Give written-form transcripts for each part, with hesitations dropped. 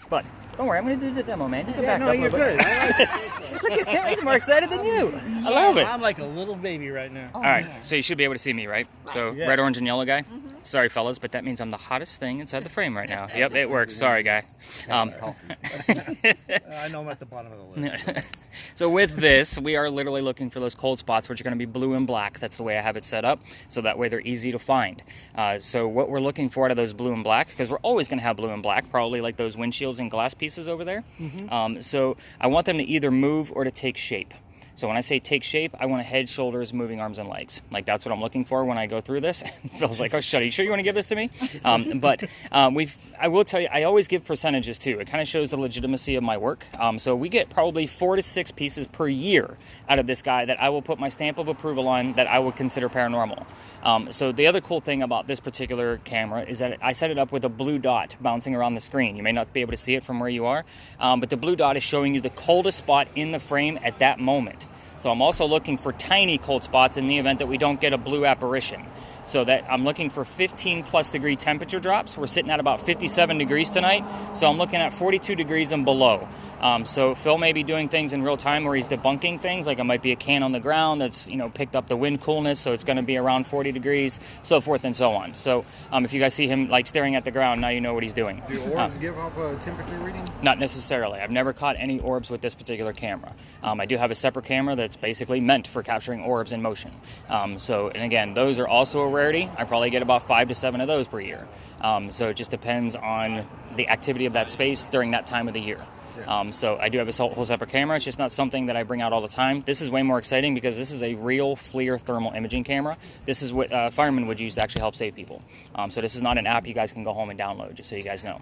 But don't worry, I'm going to do the demo, man. You can back no, up a you're little bit. good. Look at him. He's more excited than you. I love it. I'm like a little baby right now. All right, so you should be able to see me, right? So Yes. red, orange, and yellow guy. Sorry, fellas, but that means I'm the hottest thing inside the frame right now. Yep, it works. Sorry, guy. I know I'm at the bottom of the list. So with this, we are literally looking for those cold spots, which are going to be blue and black. That's the way I have it set up, so that way they're easy to find. So what we're looking for out of those blue and black, because we're always going to have blue and black, probably like those windshields and glass pieces over there. So I want them to either move or to take shape. So when I say take shape, I want a head, shoulders, moving arms, and legs. Like, that's what I'm looking for when I go through this. Phil's like, oh, shut it. You sure you want to give this to me? I will tell you, I always give percentages, too. It kind of shows the legitimacy of my work. So we get probably 4 to 6 pieces per year out of this guy that I will put my stamp of approval on that I would consider paranormal. So the other cool thing about this particular camera is that I set it up with a blue dot bouncing around the screen. You may not be able to see it from where you are, but the blue dot is showing you the coldest spot in the frame at that moment. So I'm also looking for tiny cold spots in the event that we don't get a blue apparition. So that I'm looking for 15 plus degree temperature drops. We're sitting at about 57 degrees tonight. So I'm looking at 42 degrees and below. So Phil may be doing things in real time where he's debunking things, like it might be a can on the ground that's, picked up the wind coolness, so it's going to be around 40 degrees, so forth and so on. So if you guys see him like staring at the ground, now you know what he's doing. Do orbs give off a temperature reading? Not necessarily. I've never caught any orbs with this particular camera. I do have a separate camera that's basically meant for capturing orbs in motion. And again, those are also a rarity. I probably get about 5 to 7 of those per year. So it just depends on the activity of that space during that time of the year. So I do have a whole separate camera. It's just not something that I bring out all the time. This is way more exciting because this is a real FLIR thermal imaging camera. This is what firemen would use to actually help save people. So this is not an app you guys can go home and download, just so you guys know.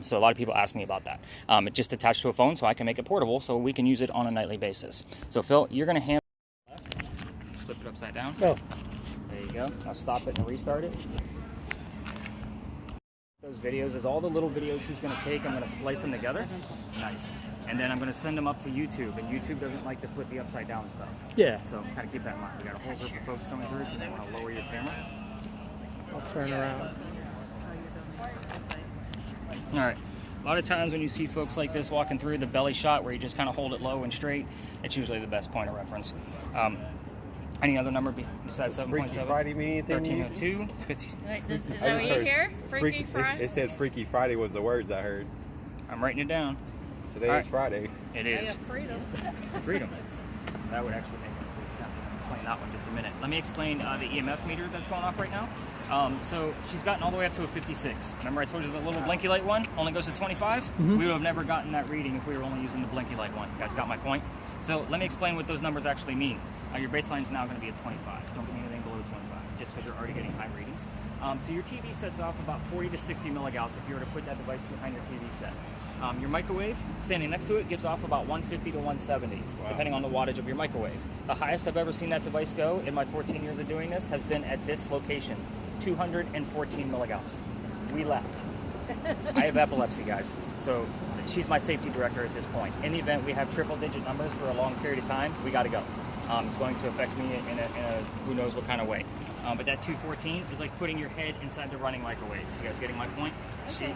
So a lot of people ask me about that. It's just attached to a phone, so I can make it portable so we can use it on a nightly basis. So Phil, you're going to hand flip it upside down. Oh. There you go. I'll stop it and restart it. Those videos is all the little videos he's going to take. I'm going to splice them together. Nice. And then I'm going to send them up to YouTube. And YouTube doesn't like to flip the upside down stuff. Yeah. So kind of keep that in mind. We got a whole group of folks coming through, so they want to lower your camera. I'll turn around. All right. A lot of times when you see folks like this walking through, the belly shot where you just kind of hold it low and straight, it's usually the best point of reference. Any other number besides 7.7? Freaky Friday mean anything? 1302. 50. Wait, is that what you hear? Freaky Friday? It said Freaky Friday was the words I heard. I'm writing it down. Today is Friday. It is. Freedom. Freedom. That would actually make complete sense. I'll explain that one in just a minute. Let me explain the EMF meter that's going off right now. So she's gotten all the way up to a 56. Remember I told you the little blinky light one only goes to 25? We would have never gotten that reading if we were only using the blinky light one. You guys got my point? So let me explain what those numbers actually mean. Your baseline is now going to be at 25. Don't get anything below 25, just because you're already getting high readings. So your TV sets off about 40 to 60 milligauss if you were to put that device behind your TV set. Your microwave, standing next to it, gives off about 150 to 170, depending on the wattage of your microwave. The highest I've ever seen that device go in my 14 years of doing this has been at this location, 214 milligauss. We left. I have epilepsy, guys. So she's my safety director at this point. In the event we have triple-digit numbers for a long period of time, we got to go. It's going to affect me in a who knows what kind of way. But that 214 is like putting your head inside the running microwave. You guys getting my point? Okay.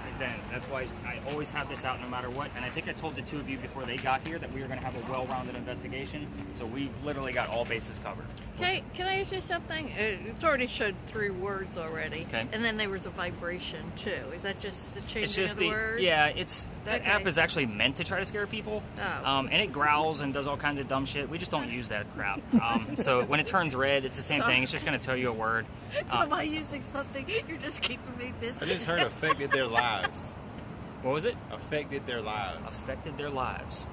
That's why I always have this out no matter what. And I think I told the two of you before they got here that we were going to have a well-rounded investigation. So we literally got all bases covered. Okay, can I ask you something? It's already showed 3 words already. Okay. And then there was a vibration too. Is that just the changing It's just of the words? Yeah, that Okay. app is actually meant to try to scare people. Oh. And it growls and does all kinds of dumb shit. We just don't use that crap. So when it turns red, it's the same thing. It's just going to tell you a word. So am I using something? You're just keeping me busy. I just heard affected their lives. What was it? Affected their lives. Affected their lives.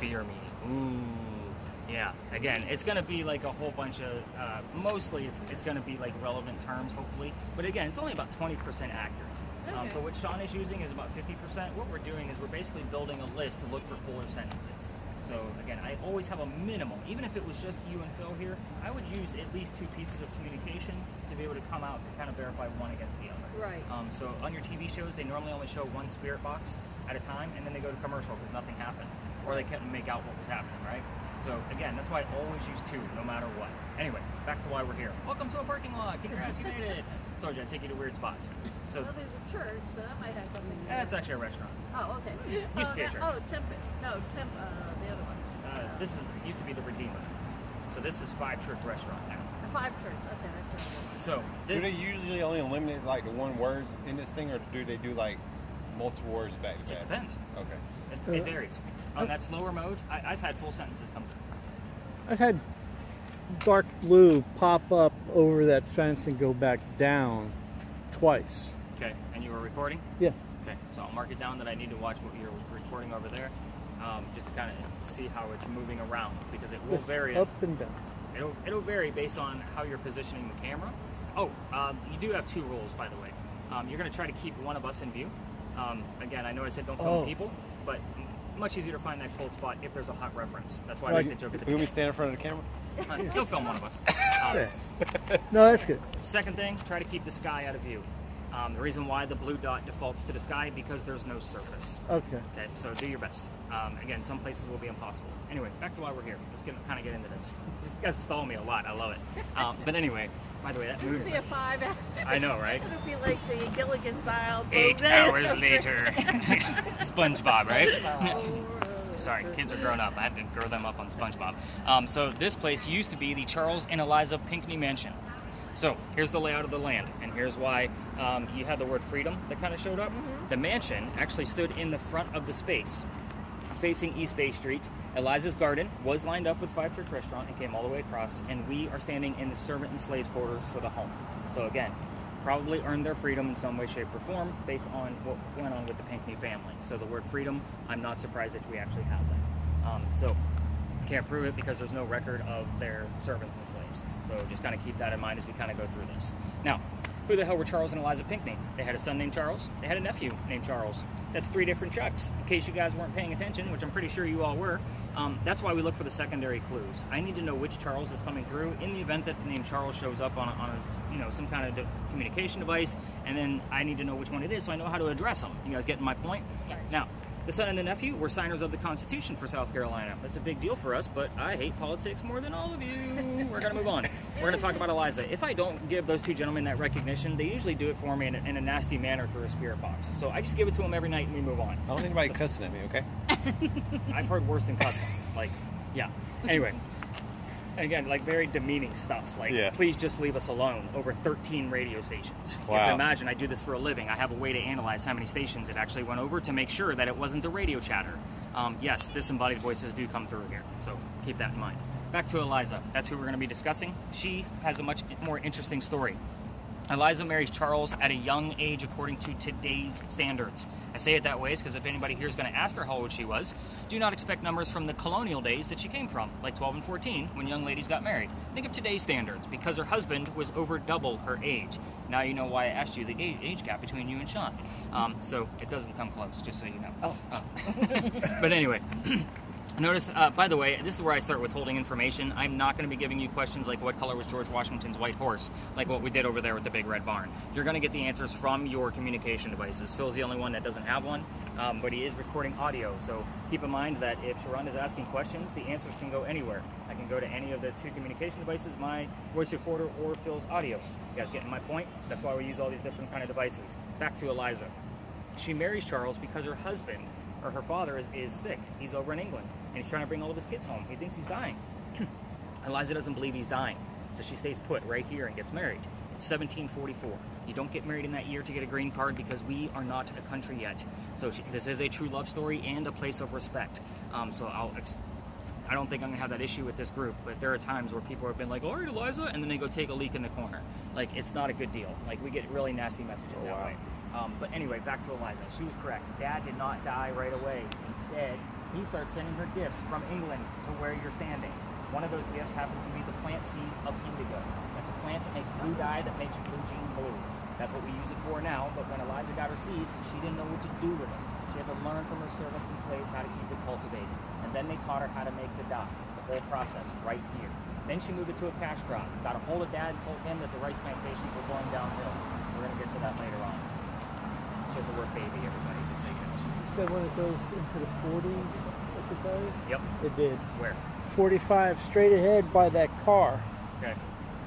Fear me. Ooh. Yeah. Again, it's going to be like a whole bunch of, mostly it's going to be like relevant terms, hopefully. But again, it's only about 20% accurate. Okay. So what Sean is using is about 50%. What we're doing is we're basically building a list to look for fuller sentences. So again, I always have a minimum. Even if it was just you and Phil here, I would use at least 2 pieces of communication to be able to come out to kind of verify one against the other. Right. So on your TV shows, they normally only show 1 spirit box at a time, and then they go to commercial because nothing happened, or they couldn't make out what was happening, right? So again, that's why I always use 2, no matter what. Anyway, back to why we're here. Welcome to a parking lot. Congrats, you made it. Told you I'd take you to weird spots. So Well, there's a church, so that might have something. to do that's with actually a restaurant. it. Oh, okay. Used to be a church. Tempest. No, the other one. This used to be the Redeemer. So this is Five Church Restaurant now. The Five Church. Okay, that's right. So Do this they usually only eliminate like the one words in this thing, or do they do like multiple words back to just back? depends. Okay. It varies. On that slower mode, I've had full sentences come through. I've had dark blue pop up over that fence and go back down twice. Okay, and you were recording? Yeah. Okay, so I'll mark it down that I need to watch what you're recording over there, just to kind of see how it's moving around, because it will Yes, vary. up and down. It'll vary based on how you're positioning the camera. Oh, you do have two rules, by the way. You're going to try to keep one of us in view. Again, I know I said don't film people, but much easier to find that cold spot if there's a hot reference. That's why I make the joke at the Will we beginning. stand in front of the camera? You'll film one of us. Yeah. No, that's good. Second thing, try to keep the sky out of view. The reason why the blue dot defaults to the sky, because there's no surface. Okay. Okay, so do your best. Again, some places will be impossible. Anyway, back to why we're here. Let's kind of get into this. You guys stall me a lot. I love it. But anyway, by the way, that It'll movie. be a 5 hour. I know, right? It'll be like the Gilligan's Island. 8 hours later. SpongeBob, right? Oh, Sorry, kids are grown up. I had to grow them up on SpongeBob. So this place used to be the Charles and Eliza Pinckney Mansion. So here's the layout of the land, and here's why you had the word freedom that kind of showed up. The mansion actually stood in the front of the space, facing East Bay Street. Eliza's garden was lined up with Five Church Restaurant and came all the way across, and we are standing in the servant and slaves quarters for the home. So again, probably earned their freedom in some way, shape, or form based on what went on with the Pinckney family. So the word freedom, I'm not surprised that we actually have that. So can't prove it because there's no record of their servants and slaves. So just kind of keep that in mind as we kind of go through this. Now, who the hell were Charles and Eliza Pinckney? They had a son named Charles. They had a nephew named Charles. That's 3 different Chucks. In case you guys weren't paying attention, which I'm pretty sure you all were, that's why we look for the secondary clues. I need to know which Charles is coming through in the event that the name Charles shows up on some kind of communication device, and then I need to know which one it is so I know how to address them. You guys getting my point? Yes. Now, the son and the nephew were signers of the Constitution for South Carolina. That's a big deal for us, but I hate politics more than all of you. We're going to move on. We're going to talk about Eliza. If I don't give those 2 gentlemen that recognition, they usually do it for me in a nasty manner through a spirit box. So I just give it to them every night and we move on. I don't need anybody cussing at me, okay? I've heard worse than cussing. Like, yeah. Anyway. And again, like very demeaning stuff. Like, please just leave us alone over 13 radio stations. You have to imagine I do this for a living. I have a way to analyze how many stations it actually went over to make sure that it wasn't the radio chatter. Yes, disembodied voices do come through here, so keep that in mind. Back to Eliza. That's who we're going to be discussing. She has a much more interesting story. Eliza marries Charles at a young age according to today's standards. I say it that way because if anybody here is going to ask her how old she was, do not expect numbers from the colonial days that she came from, like 12 and 14, when young ladies got married. Think of today's standards, because her husband was over double her age. Now you know why I asked you the age gap between you and Sean. So it doesn't come close, just so you know. But anyway. Notice, by the way, this is where I start withholding information. I'm not going to be giving you questions like what color was George Washington's white horse, like what we did over there with the big red barn. You're going to get the answers from your communication devices. Phil's the only one that doesn't have one, but he is recording audio. So keep in mind that if Sharonda is asking questions, the answers can go anywhere. I can go to any of the 2 communication devices, my voice recorder or Phil's audio. You guys getting my point? That's why we use all these different kind of devices. Back to Eliza. She marries Charles because her husband, or her father, is sick. He's over in England, and he's trying to bring all of his kids home. He thinks he's dying. Eliza doesn't believe he's dying, so she stays put right here and gets married. It's 1744. You don't get married in that year to get a green card because we are not a country yet. So this is a true love story and a place of respect. So I don't think I'm going to have that issue with this group, but there are times where people have been like, all right, Eliza, and then they go take a leak in the corner. Like, it's not a good deal. Like, we get really nasty messages that way. But anyway, back to Eliza. She was correct. Dad did not die right away. Instead, he starts sending her gifts from England to where you're standing. One of those gifts happens to be the plant seeds of indigo. That's a plant that makes blue dye that makes blue jeans blue. That's what we use it for now, but when Eliza got her seeds, she didn't know what to do with them. She had to learn from her servants and slaves how to keep it cultivated. And then they taught her how to make the dye, the whole process right here. Then she moved it to a cash crop. Got a hold of Dad and told him that the rice plantations were going downhill. We're going to get to that later on. She has the word baby, everybody, just so you know. You said when it goes into the 40s, that's it does? Yep. It did. Where? 45 straight ahead by that car. Okay.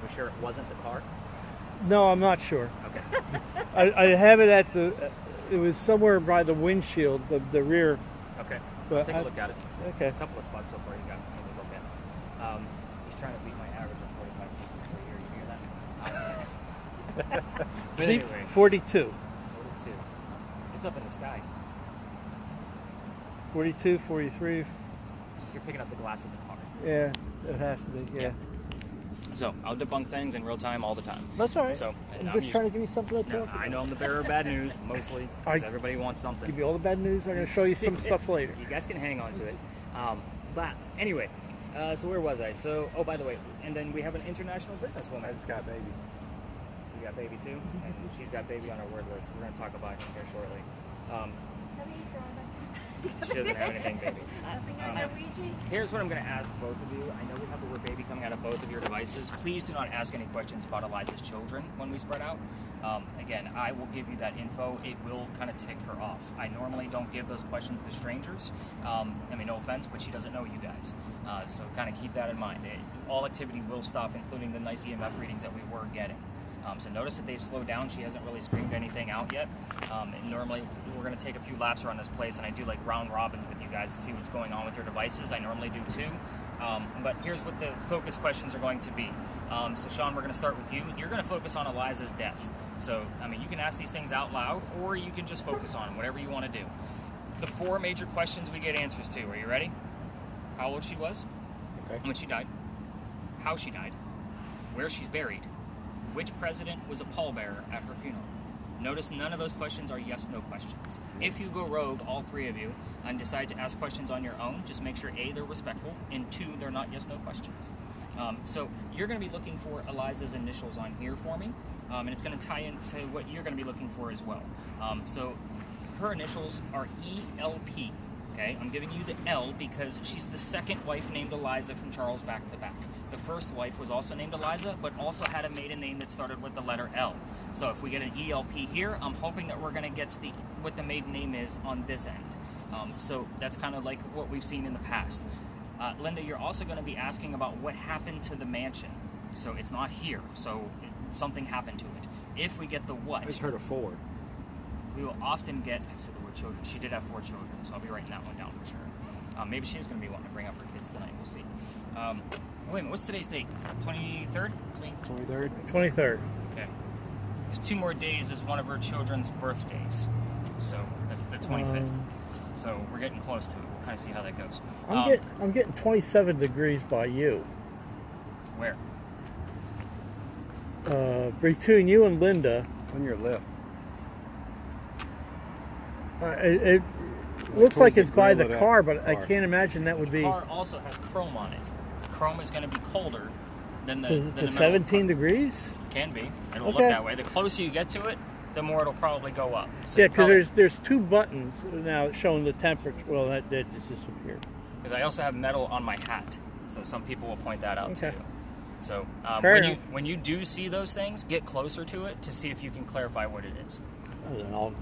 We're sure it wasn't the car? No, I'm not sure. Okay. I have it at the. It was somewhere by the windshield, the rear. Okay. But Take a look at it. Okay. There's a couple of spots so far you got to look at. He's trying to beat my average of 45 pieces per year. You hear that? But See, anyway, 42. 42. It's up in the sky. 42, 43. You're picking up the glass of the car. Yeah, it has to be. Yeah. So I'll debunk things in real time all the time. That's all right. So I'm just trying to give you something to talk about. I know I'm the bearer of bad news, mostly, because everybody wants something. Give you all the bad news. I'm going to show you some stuff later. You guys can hang on to it. But anyway, so where was I? So, oh, by the way, and then we have an international businesswoman. I just got baby. You got baby too? And she's got baby on her word list. We're going to talk about him here shortly. She doesn't have anything, baby. Here's what I'm going to ask both of you. I know we have the word baby coming out of both of your devices. Please do not ask any questions about Eliza's children when we spread out. Again, I will give you that info. It will kind of tick her off. I normally don't give those questions to strangers. I mean, no offense, but she doesn't know you guys. So kind of keep that in mind. All activity will stop, including the nice EMF readings that we were getting. So notice that they've slowed down. She hasn't really screamed anything out yet. And normally we're going to take a few laps around this place, and I do like round robins with you guys to see what's going on with your devices. I normally do too. But here's what the focus questions are going to be. So Sean, we're going to start with you. You're going to focus on Eliza's death. So, I mean, you can ask these things out loud, or you can just focus on them, whatever you want to do. The 4 major questions we get answers to. Are you ready? How old she was, when she died, how she died, where she's buried, which president was a pallbearer at her funeral. Notice none of those questions are yes/no questions. If you go rogue, all 3 of you, and decide to ask questions on your own, just make sure A, they're respectful, and 2, they're not yes/no questions. So you're going to be looking for Eliza's initials on here for me, and it's going to tie into what you're going to be looking for as well. So her initials are ELP. Okay, I'm giving you the L because she's the second wife named Eliza from Charles back to back. The first wife was also named Eliza, but also had a maiden name that started with the letter L. So if we get an ELP here, I'm hoping that we're going to get to what the maiden name is on this end. So that's kind of like what we've seen in the past. Linda, you're also going to be asking about what happened to the mansion. So it's not here, so something happened to it. If we get the what... I just heard a 4. We will often get, I said the word children, she did have 4 children, so I'll be writing that one down for sure. Maybe she is going to be wanting to bring up her kids tonight, we'll see. Wait a minute, what's today's date? 23rd? 23rd. 23rd. Okay. There's 2 more days is one of her children's birthdays, so the 25th. So we're getting close to it, we'll kind of see how that goes. I'm getting 27 degrees by you. Where? Between you and Linda. On your left. It looks like it's by the grill car, of that but I car. can't imagine that would The be car also has chrome on it. Chrome is going to be colder than the to metal 17 car. degrees. Can be. It will Okay. look that way. The closer you get to it, the more it'll probably go up. So Yeah, you probably- because there's 2 buttons now showing the temperature. Well, that just disappeared. Because I also have metal on my hat, so some people will point that out to Okay. you. So Fair when enough. you do see those things, get closer to it to see if you can clarify what it is. And I'll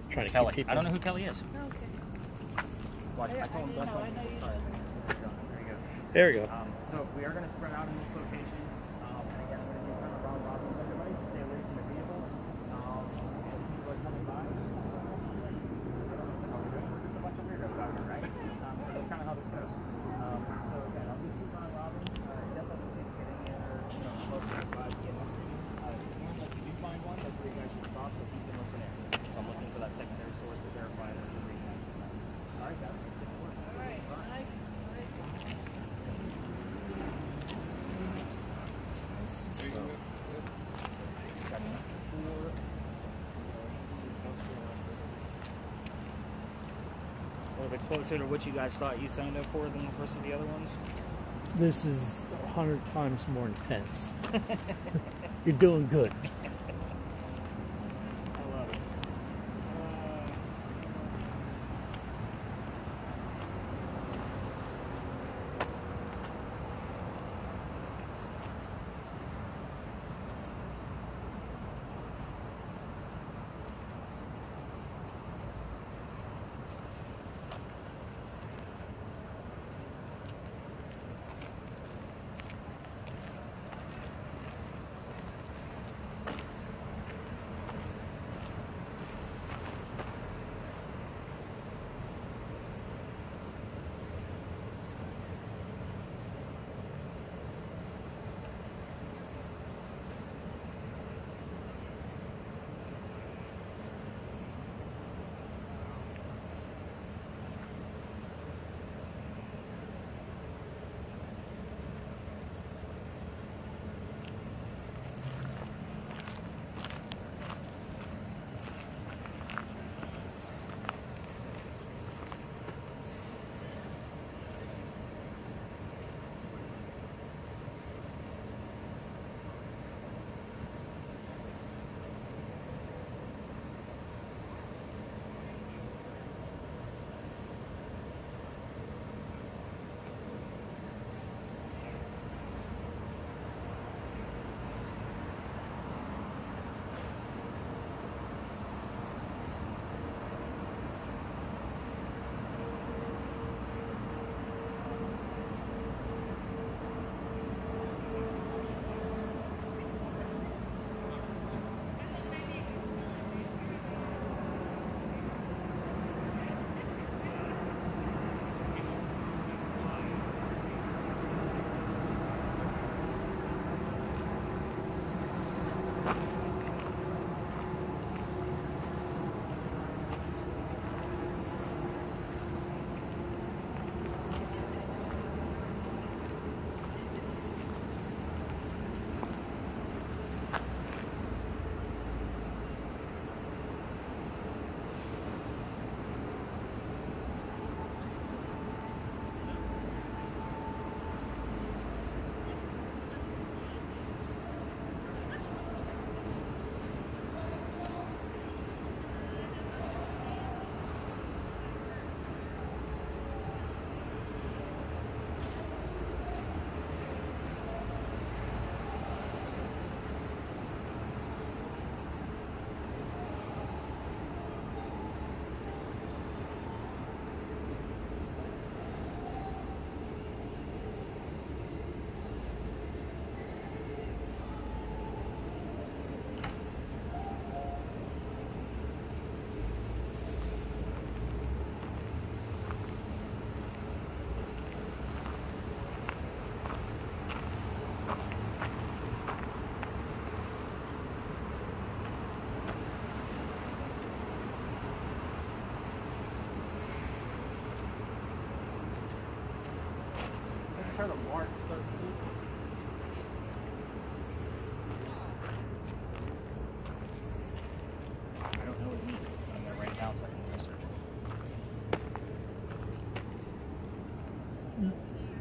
try to Kelly, keep people. I don't know who Kelly is. Okay. Watch, I told him didn't that's know. why- I know you sorry. said- There you go. There we go. So we are going to spread out in this location. And again, I'm going to do kind of round robin with everybody to stay away from the vehicles. And people are coming by. I don't know how we're doing. There's a bunch of weirdos out here, right? So that's kind of how this goes. So again, I'll do 2 round robins. Definitely take getting in or close to 5 EMF readings. If you do find one, that's where you guys should stop, so keep them listening. So I'm looking for that secondary source to verify that the reading is correct. All right, guys, let's get to work. All right. A little bit closer to what you guys thought you signed up for than versus the other ones. This is 100 times more intense. You're doing good. I love it.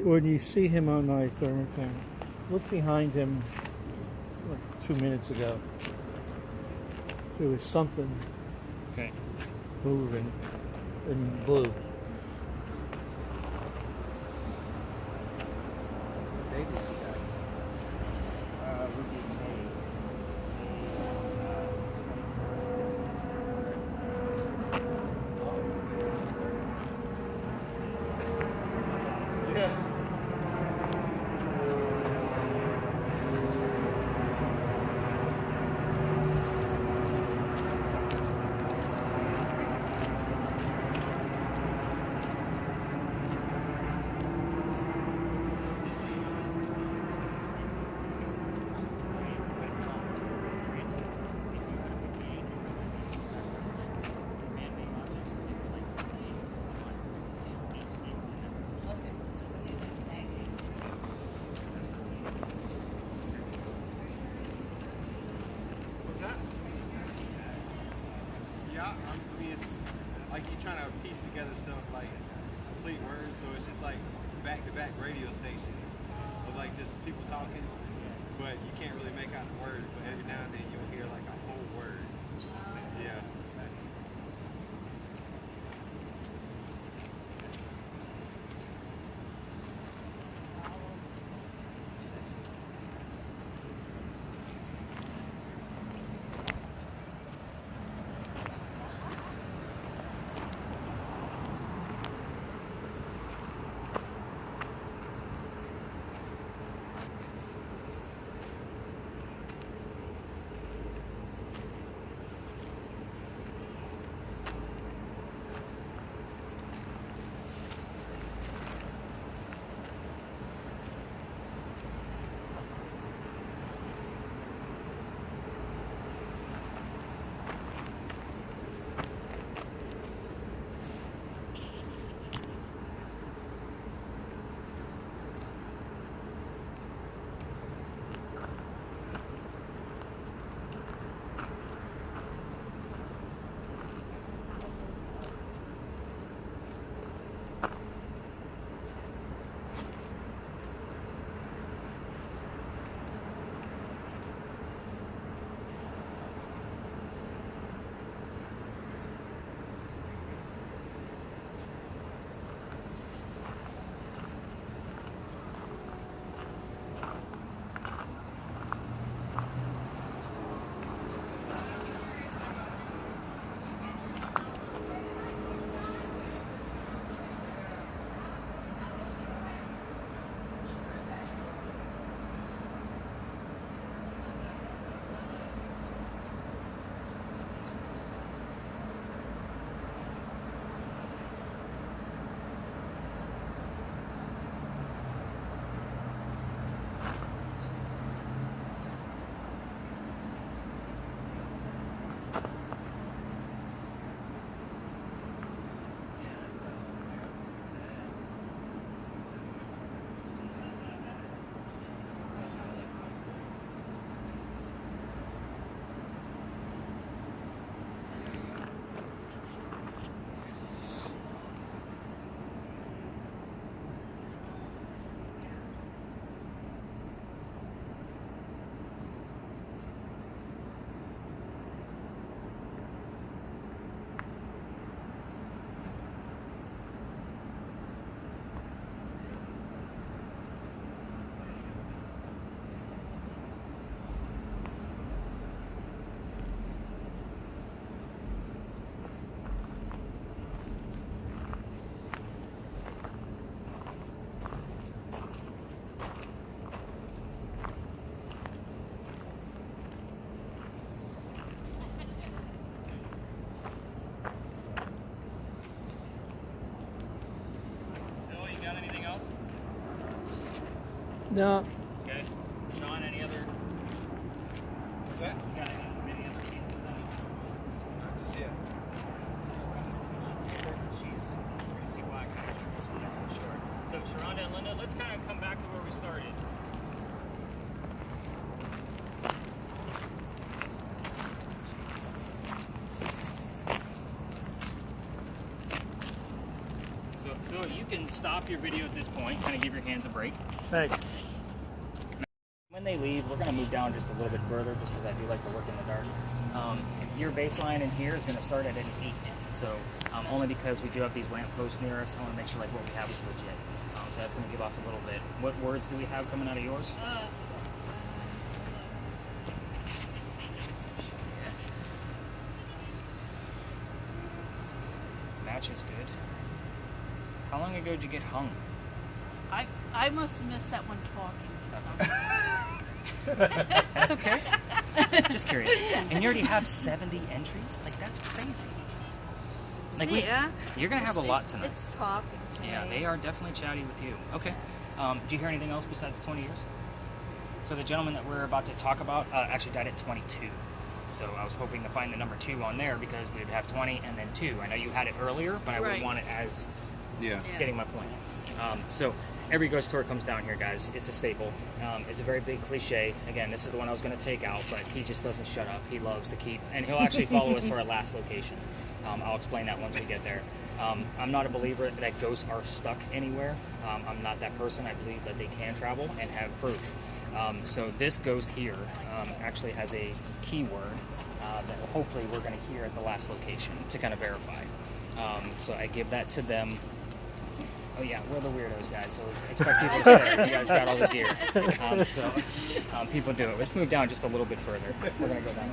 when you see him on my thermocam, look behind him like 2 minutes ago. There was something Okay. moving in blue. What's that? Yeah, I mean, it's like you're trying to piece together stuff like complete words, so it's just like back-to-back radio stations of like just people talking, but you can't really make out the words, but every now and then you'll hear like a whole word. Yeah. No, Okay. Sean, any other? What's that? You got any other pieces? Not just yet. She's Gracie Black. This one is so short. So Sharonda and Linda, let's kind of come back to where we started. So, Phil, you can stop your video at this point, kind of give your hands a break. Thanks. When they leave, we're going to move down just a little bit further, just because I do like to work in the dark. Your baseline in here is going to start at an 8. So, only because we do have these lampposts near us, I want to make sure like what we have is legit. So that's going to give off a little bit. What words do we have coming out of yours? Match is good. How long ago did you get hung? I must have missed that one talking to someone. That's okay. Just curious. And you already have 70 entries? Like, that's crazy. Like, Yeah. you're going to have a lot tonight. It's talking to Yeah, me. they are definitely chatty with you. Okay. Do you hear anything else besides 20 years? So the gentleman that we're about to talk about actually died at 22. So I was hoping to find the number 2 on there because we would have 20 and then 2. I know you had it earlier, but I would Right. want it as Yeah. getting my point. So every ghost tour comes down here, guys. It's a staple. It's a very big cliche. Again, this is the one I was going to take out, but he just doesn't shut up. He loves to keep, and he'll actually follow us to our last location. I'll explain that once we get there. I'm not a believer that ghosts are stuck anywhere. I'm not that person. I believe that they can travel and have proof. So this ghost here actually has a keyword that hopefully we're going to hear at the last location to kind of verify. So I give that to them. Oh yeah, we're the weirdos, guys, so expect people to say you guys got all the gear. People do it. Let's move down just a little bit further. We're going to go down.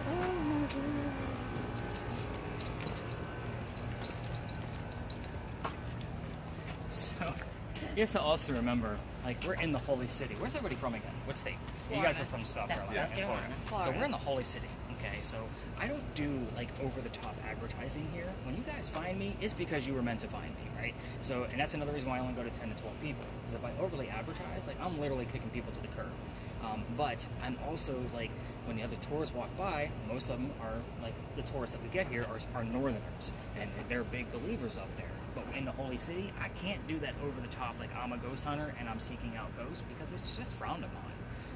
So, you have to also remember, like, we're in the Holy City. Where's everybody from again? What state? You guys are from South Carolina, Yeah. in Florida. So Florida. we're in the Holy City, okay? So I don't do, like, over-the-top advertising here. When you guys find me, it's because you were meant to find me, right? So, and that's another reason why I only go to 10 to 12 people. Because if I overly advertise, like, I'm literally kicking people to the curb. But I'm also, like, when the other tourists walk by, most of them are, like, the tourists that we get here are northerners. And they're big believers up there. But in the Holy City, I can't do that over the top, like I'm a ghost hunter and I'm seeking out ghosts, because it's just frowned upon,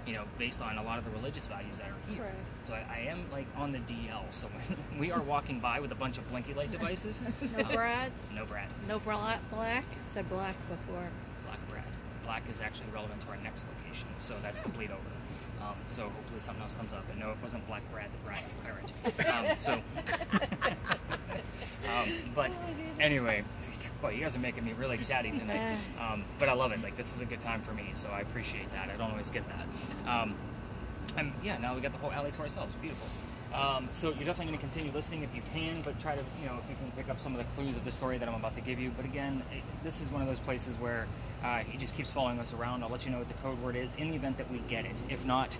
you know, based on a lot of the religious values that are here. Right. So I am like on the DL. So when we are walking by with a bunch of blinky light devices, No Brads? no Brad, No black? It said black before. black Brad. Black is actually relevant to our next location, so that's the bleed over. So hopefully something else comes up. And no, it wasn't Black Brad the Brad pirate. But anyway, boy, you guys are making me really chatty tonight. But I love it. Like, this is a good time for me, so I appreciate that. I don't always get that. And yeah, now we got the whole alley to ourselves. Beautiful. So you're definitely going to continue listening if you can, but try to, you know, if you can pick up some of the clues of the story that I'm about to give you. But again, this is one of those places where he just keeps following us around. I'll let you know what the code word is in the event that we get it. If not,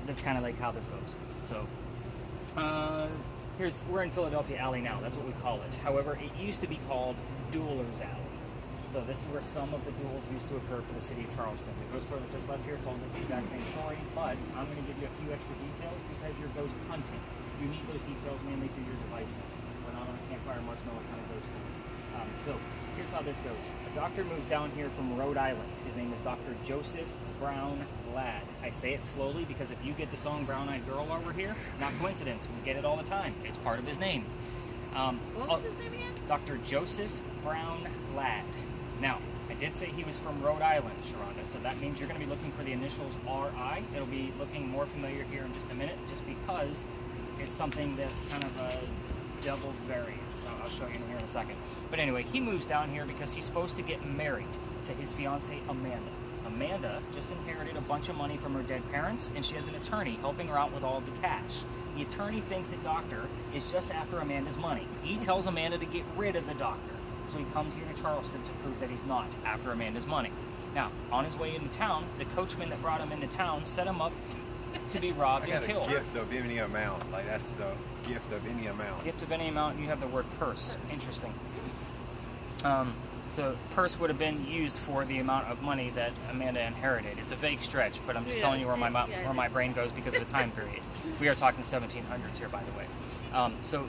that's kind of like how this goes. So we're in Philadelphia Alley now. That's what we call it. However, it used to be called Duelers Alley. So this is where some of the duels used to occur for the city of Charleston. The ghost tour that just left here told us the exact same story, but I'm going to give you a few extra details because you're ghost hunting. You need those details mainly through your devices. We're not on a campfire marshmallow kind of ghost tour. So here's how this goes. A doctor moves down here from Rhode Island. His name is Dr. Joseph Brown Ladd. I say it slowly because if you get the song Brown Eyed Girl while we're here, not coincidence. We get it all the time. It's part of his name. What was his name again? Dr. Joseph Brown Ladd. Now, I did say he was from Rhode Island, Sharonda, so that means you're going to be looking for the initials RI. It'll be looking more familiar here in just a minute, just because it's something that's kind of a double variant. So I'll show you in here in a second. But anyway, he moves down here because he's supposed to get married to his fiancée, Amanda. Amanda just inherited a bunch of money from her dead parents, and she has an attorney helping her out with all of the cash. The attorney thinks the doctor is just after Amanda's money. He tells Amanda to get rid of the doctor. So he comes here to Charleston to prove that he's not after Amanda's money. Now, on his way into town, the coachman that brought him into town set him up to be robbed and killed. Gift of any amount. Like, that's the gift of any amount. Gift of any amount, you have the word purse. Interesting. So purse would have been used for the amount of money that Amanda inherited. It's a vague stretch, but I'm just telling you where my brain goes because of the time period. We are talking 1700s here, by the way. So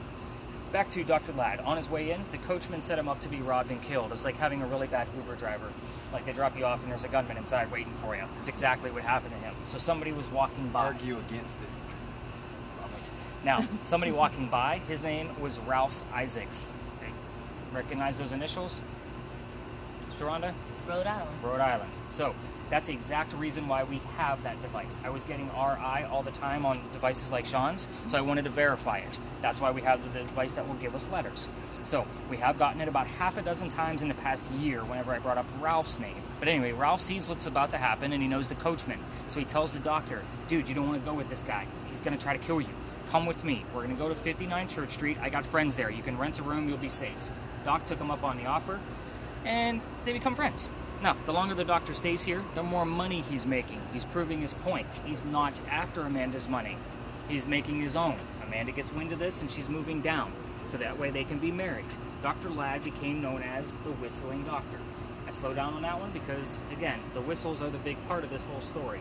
back to Dr. Ladd. On his way in, the coachman set him up to be robbed and killed. It was like having a really bad Uber driver. Like, they drop you off and there's a gunman inside waiting for you. That's exactly what happened to him. So somebody was walking by. Argue against it. Now, somebody walking by, his name was Ralph Isaacs. Okay. Recognize those initials? Sharonda? Rhode Island. Rhode Island. So that's the exact reason why we have that device. I was getting RI all the time on devices like Sean's, so I wanted to verify it. That's why we have the device that will give us letters. So we have gotten it about half a dozen times in the past year whenever I brought up Ralph's name. But anyway, Ralph sees what's about to happen and he knows the coachman. So he tells the doctor, dude, you don't want to go with this guy. He's going to try to kill you. Come with me. We're going to go to 59 Church Street. I got friends there. You can rent a room. You'll be safe. Doc took him up on the offer and they become friends. Now, the longer the doctor stays here, the more money he's making. He's proving his point. He's not after Amanda's money. He's making his own. Amanda gets wind of this and she's moving down. So that way they can be married. Dr. Ladd became known as the Whistling Doctor. I slow down on that one because, again, the whistles are the big part of this whole story.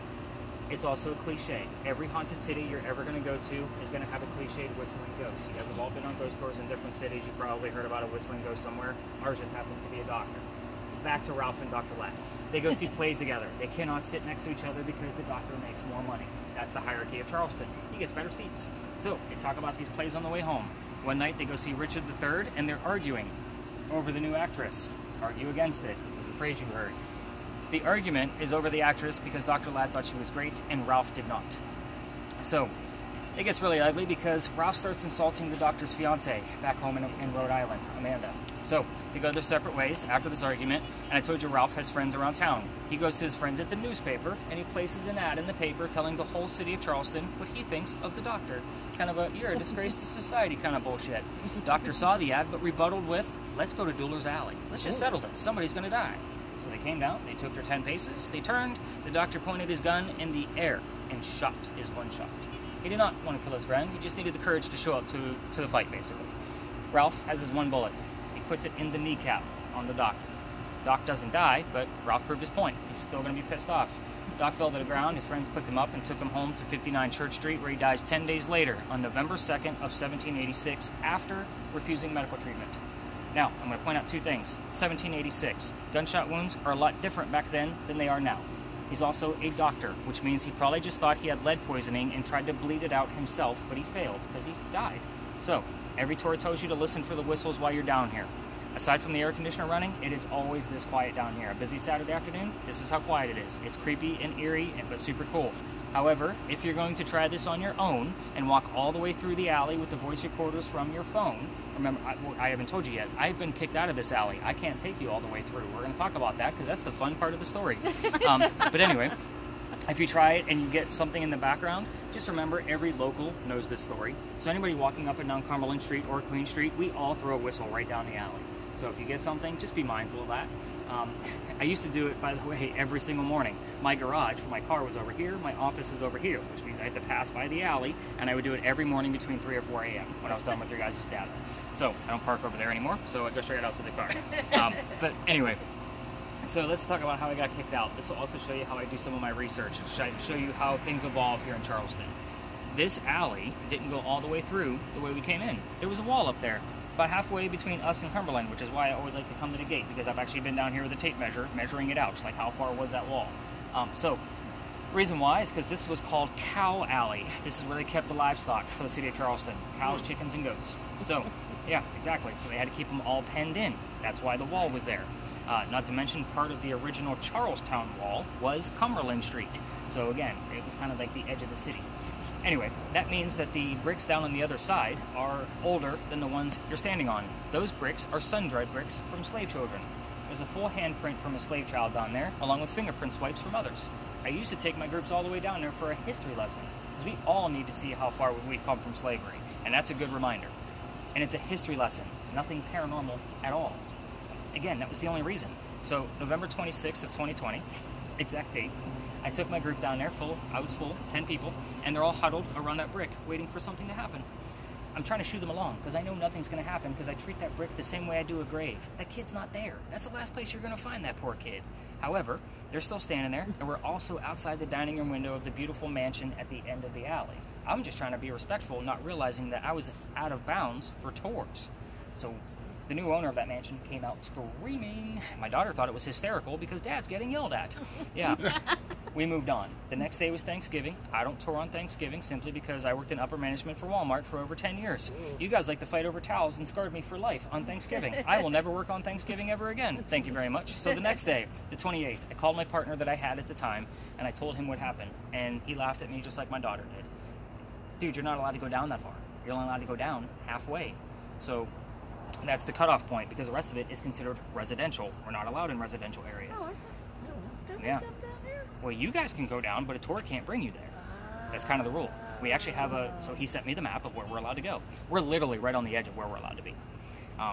It's also a cliche. Every haunted city you're ever going to go to is going to have a cliched whistling ghost. You guys have all been on ghost tours in different cities. You probably heard about a whistling ghost somewhere. Ours just happens to be a doctor. Back to Ralph and Dr. Ladd. They go see plays together. They cannot sit next to each other because the doctor makes more money. That's the hierarchy of Charleston. He gets better seats. So they talk about these plays on the way home. One night they go see Richard III and they're arguing over the new actress. Argue against it is the phrase you heard. The argument is over the actress because Dr. Ladd thought she was great and Ralph did not. So it gets really ugly because Ralph starts insulting the doctor's fiance back home in Rhode Island, Amanda. So they go their separate ways after this argument, and I told you Ralph has friends around town. He goes to his friends at the newspaper and he places an ad in the paper telling the whole city of Charleston what he thinks of the doctor. Kind of a, you're a disgrace to society kind of bullshit. Doctor saw the ad but rebutted with, let's go to Dueler's Alley. Let's just settle this. Somebody's going to die. So they came down, they took their 10 paces, they turned, the doctor pointed his gun in the air and shot his one shot. He did not want to kill his friend, he just needed the courage to show up to the fight, basically. Ralph has his one bullet. He puts it in the kneecap on the doc. Doc doesn't die, but Ralph proved his point. He's still going to be pissed off. Doc fell to the ground, his friends picked him up and took him home to 59 Church Street, where he dies 10 days later, on November 2nd of 1786, after refusing medical treatment. Now, I'm going to point out two things. 1786. Gunshot wounds are a lot different back then than they are now. He's also a doctor, which means he probably just thought he had lead poisoning and tried to bleed it out himself, but he failed because he died. So, every tour tells you to listen for the whistles while you're down here. Aside from the air conditioner running, it is always this quiet down here. A busy Saturday afternoon, this is how quiet it is. It's creepy and eerie, but super cool. However, if you're going to try this on your own and walk all the way through the alley with the voice recorders from your phone, remember, I haven't told you yet, I've been kicked out of this alley. I can't take you all the way through. We're going to talk about that because that's the fun part of the story. But anyway, if you try it and you get something in the background, just remember every local knows this story. So anybody walking up and down Cumberland Street or Queen Street, we all throw a whistle right down the alley. So if you get something, just be mindful of that. I used to do it, by the way, every single morning. My garage for my car was over here, my office is over here, which means I had to pass by the alley, and I would do it every morning between 3 or 4 a.m. when I was done with your guys' data. So I don't park over there anymore, so I go straight out to the car. But anyway, so let's talk about how I got kicked out. This will also show you how I do some of my research, show you how things evolve here in Charleston. This alley didn't go all the way through the way we came in. There was a wall up there, about halfway between us and Cumberland, which is why I always like to come to the gate, because I've actually been down here with a tape measure, measuring it out, like how far was that wall. So the reason why is because this was called Cow Alley. This is where they kept the livestock for the city of Charleston. Cows, chickens, and goats. So, yeah, exactly. So they had to keep them all penned in. That's why the wall was there. Not to mention, part of the original Charlestown wall was Cumberland Street. So again, it was kind of like the edge of the city. Anyway, that means that the bricks down on the other side are older than the ones you're standing on. Those bricks are sun-dried bricks from slave children. There's a full handprint from a slave child down there, along with fingerprint swipes from others. I used to take my groups all the way down there for a history lesson, because we all need to see how far we've come from slavery, and that's a good reminder. And it's a history lesson, nothing paranormal at all. Again, that was the only reason. So, November 26th of 2020, exact date, I took my group down there, I was full, 10 people, and they're all huddled around that brick, waiting for something to happen. I'm trying to shoo them along, because I know nothing's going to happen, because I treat that brick the same way I do a grave. That kid's not there. That's the last place you're going to find that poor kid. However, they're still standing there, and we're also outside the dining room window of the beautiful mansion at the end of the alley. I'm just trying to be respectful, not realizing that I was out of bounds for tours. So the new owner of that mansion came out screaming. My daughter thought it was hysterical because Dad's getting yelled at. Yeah. we moved on. The next day was Thanksgiving. I don't tour on Thanksgiving simply because I worked in upper management for Walmart for over 10 years. You guys like to fight over towels and scarred me for life on Thanksgiving. I will never work on Thanksgiving ever again. Thank you very much. So the next day, the 28th, I called my partner that I had at the time, and I told him what happened. And he laughed at me just like my daughter did. Dude, you're not allowed to go down that far. You're only allowed to go down halfway. So that's the cutoff point, because the rest of it is considered residential. We're not allowed in residential areas. Oh, I thought, no, don't Yeah. we jump down here? Well, you guys can go down, but a tour can't bring you there. That's kind of the rule. We actually have so he sent me the map of where we're allowed to go. We're literally right on the edge of where we're allowed to be.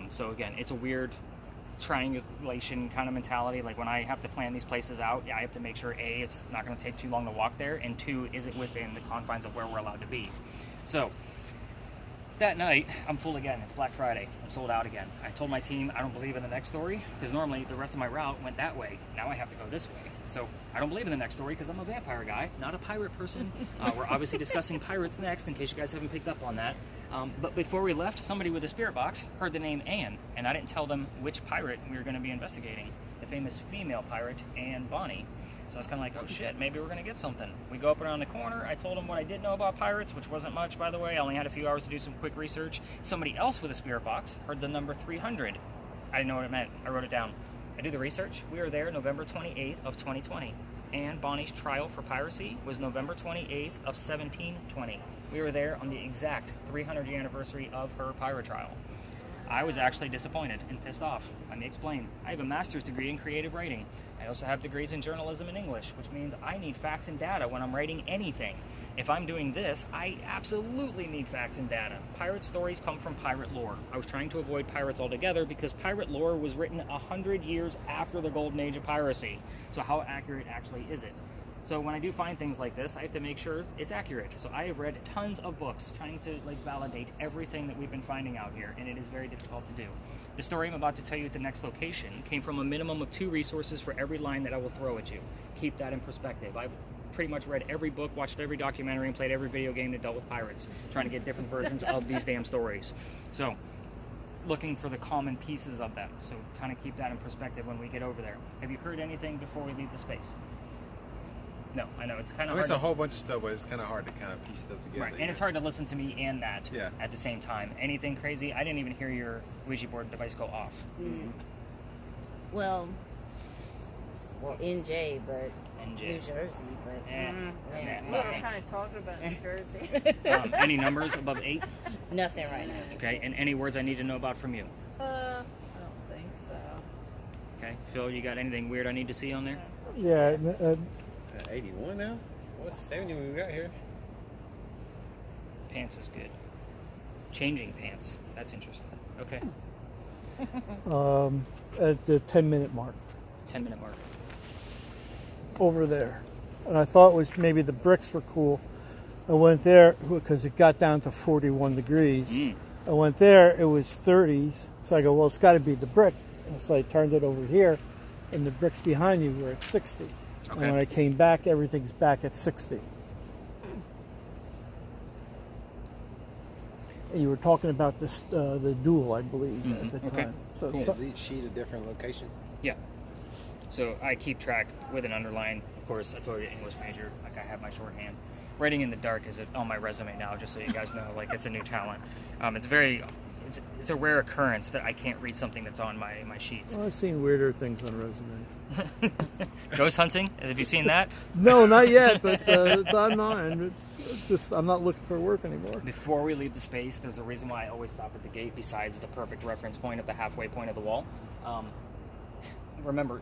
So again, it's a weird triangulation kind of mentality. Like when I have to plan these places out, I have to make sure A, it's not going to take too long to walk there, and 2, is it within the confines of where we're allowed to be. So that night, I'm full again. It's Black Friday. I'm sold out again. I told my team I don't believe in the next story, because normally the rest of my route went that way. Now I have to go this way. So I don't believe in the next story because I'm a vampire guy, not a pirate person. We're obviously discussing pirates next, in case you guys haven't picked up on that. But before we left, somebody with a spirit box heard the name Anne, and I didn't tell them which pirate we were going to be investigating. The famous female pirate, Anne Bonny. So I was kind of like, oh shit, maybe we're going to get something. We go up around the corner. I told them what I did know about pirates, which wasn't much, by the way. I only had a few hours to do some quick research. Somebody else with a spirit box heard the number 300. I didn't know what it meant. I wrote it down. I do the research. We were there November 28th of 2020. Anne Bonny's trial for piracy was November 28th of 1720. We were there on the exact 300th anniversary of her pirate trial. I was actually disappointed and pissed off. Let me explain. I have a master's degree in creative writing. I also have degrees in journalism and English, which means I need facts and data when I'm writing anything. If I'm doing this, I absolutely need facts and data. Pirate stories come from pirate lore. I was trying to avoid pirates altogether because pirate lore was written 100 years after the golden age of piracy. So how accurate actually is it? So when I do find things like this, I have to make sure it's accurate. So I have read tons of books trying to validate everything that we've been finding out here, and it is very difficult to do. The story I'm about to tell you at the next location came from a minimum of 2 resources for every line that I will throw at you. Keep that in perspective. I've pretty much read every book, watched every documentary, and played every video game that dealt with pirates, trying to get different versions of these damn stories. So looking for the common pieces of them. So kind of keep that in perspective when we get over there. Have you heard anything before we leave the space? No, I know it's kind of hard. It's a whole bunch of stuff, but it's kind of hard to kind of piece stuff together. Right, and it's hard to listen to me and that at the same time. Anything crazy? I didn't even hear your Ouija board device go off. Mm-hmm. Well, NJ, but NJ. New Jersey, but We were kind of talking about New Jersey. Any numbers above 8? nothing right now. Okay, and any words I need to know about from you? I don't think so. Okay, Phil, you got anything weird I need to see on there? Yeah, 81 now? What's 70 when we got here? Pants is good. Changing pants. That's interesting. Okay. at the 10-minute mark 10-minute mark. over there. And I thought it was maybe the bricks were cool. I went there because it got down to 41 degrees. I went there, it was 30s. So I go, well, it's got to be the brick. And so I turned it over here, and the bricks behind you were at 60. Okay. And when I came back, everything's back at 60. And you were talking about this, the duel, I believe, at the time. So, Is each sheet a different location? Yeah. So I keep track with an underline. Of course, I told you English major. Like I have my shorthand. Writing in the dark is on my resume now, just so you guys know. Like it's a new talent. It's a rare occurrence that I can't read something that's on my sheets. Well, I've seen weirder things on resumes. Ghost hunting? Have you seen that? No, not yet, but it's on mine. It's just I'm not looking for work anymore. Before we leave the space, there's a reason why I always stop at the gate besides the perfect reference point of the halfway point of the wall. Remember,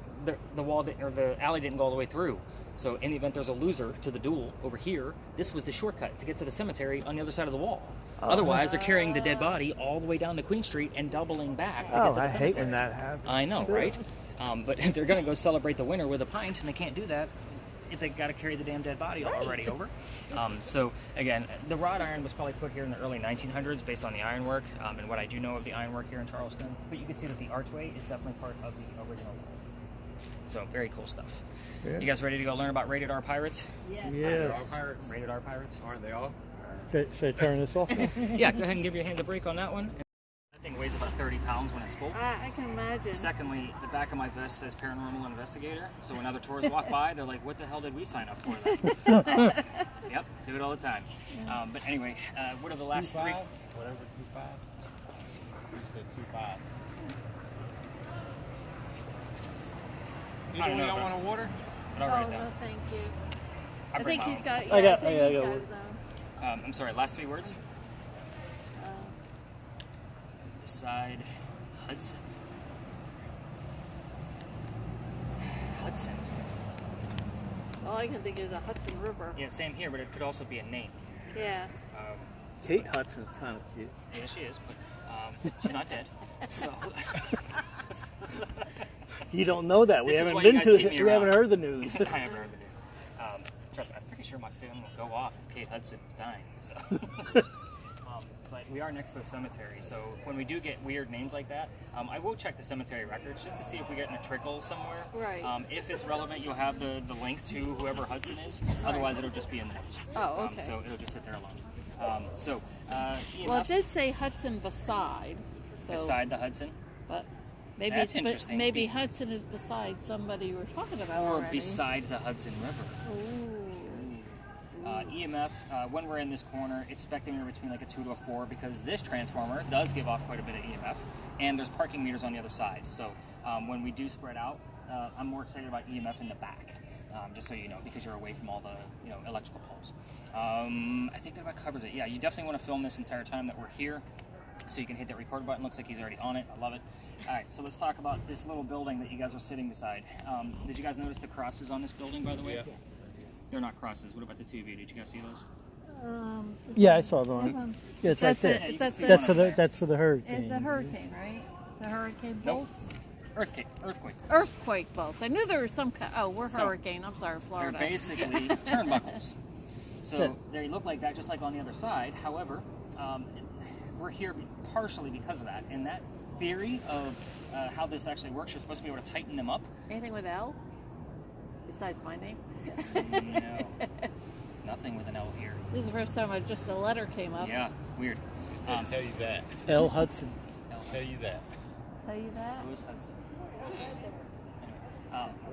the wall or the alley didn't go all the way through. So in the event there's a loser to the duel over here, this was the shortcut to get to the cemetery on the other side of the wall. Otherwise, they're carrying the dead body all the way down to Queen Street and doubling back to get to the cemetery. I hate when that happens. I know, Sure. right? But they're going to go celebrate the winner with a pint, and they can't do that if they got to carry the damn dead body already over. So again, the wrought iron was probably put here in the early 1900s based on the ironwork and what I do know of the ironwork here in Charleston. But you can see that the archway is definitely part of the original wall. So very cool stuff. Yeah. You guys ready to go learn about rated R pirates? Yeah. They're Yes. all pirates. Rated R pirates? Aren't they all? Okay, should I turn this off now? Yeah, go ahead and give your hands a break on that one. That thing weighs weighs about 30 pounds when it's full. I can imagine. Secondly, the back of my vest says paranormal investigator. So when other tourists walk by, they're like, what the hell did we sign up for then? Yep, do it all the time. But anyway, what are the last 3? Whatever, 2.5. You said 2.5. I don't know, Y'all bro. want a water? But I'll Oh, write it no, down. thank you. I I bring think my he's own. got. I got- think I he's got got one. his own. I'm sorry, last 3 words? Beside Hudson. Hudson. All I can think is the Hudson River. Yeah, same here, but it could also be a name. Yeah. Kate Hudson's kind of cute. Yeah, she is, but she's not dead. So, You don't know that. We This is haven't why you been guys to. keep me We haven't around. heard the news. I haven't heard the news. Trust me, I'm pretty sure my film will go off if Kate Hudson is dying. So. But we are next to a cemetery, so when we do get weird names like that, I will check the cemetery records just to see if we get in a trickle somewhere. Right. If it's relevant, you'll have the link to whoever Hudson is. Otherwise, it'll just be in the notes. Oh, okay. So it'll just sit there alone. EMF, Well, it did say Hudson beside. So, beside the Hudson, but maybe That's it's, interesting. maybe Hudson is beside somebody we're talking about or already. beside the Hudson River. Ooh. EMF, when we're in this corner, expecting anywhere between like a 2 to a 4 because this transformer does give off quite a bit of EMF, and there's parking meters on the other side. So when we do spread out, I'm more excited about EMF in the back, just so you know, because you're away from all the electrical poles. I think that about covers it. Yeah, you definitely want to film this entire time that we're here, so you can hit that record button. Looks like he's already on it. I love it. All right, so let's talk about this little building that you guys are sitting beside. Did you guys notice the crosses on this building, by the way? Yeah. They're not crosses. What about the 2 of you? Did you guys see those? Yeah, I saw the That one. one. Yeah, it's right That's there. Yeah, you That's can see That's one for over the there. that's for the hurricane. It's the hurricane, right? The hurricane Nope. bolts? Earthquake. Earthquake bolts. I knew there was some kind. Oh, we're So, hurricane. I'm sorry, They're Florida. basically turnbuckles. So Yeah. they look like that just like on the other side. However, we're here partially because of that. And that theory of how this actually works, you're supposed to be able to tighten them up. Anything with L? Besides my name? No. Nothing with an L here. This is the first time just a letter came up. Yeah, weird. It said tell you that. L. Hudson. L Tell you that. Tell you that? Lewis Hudson.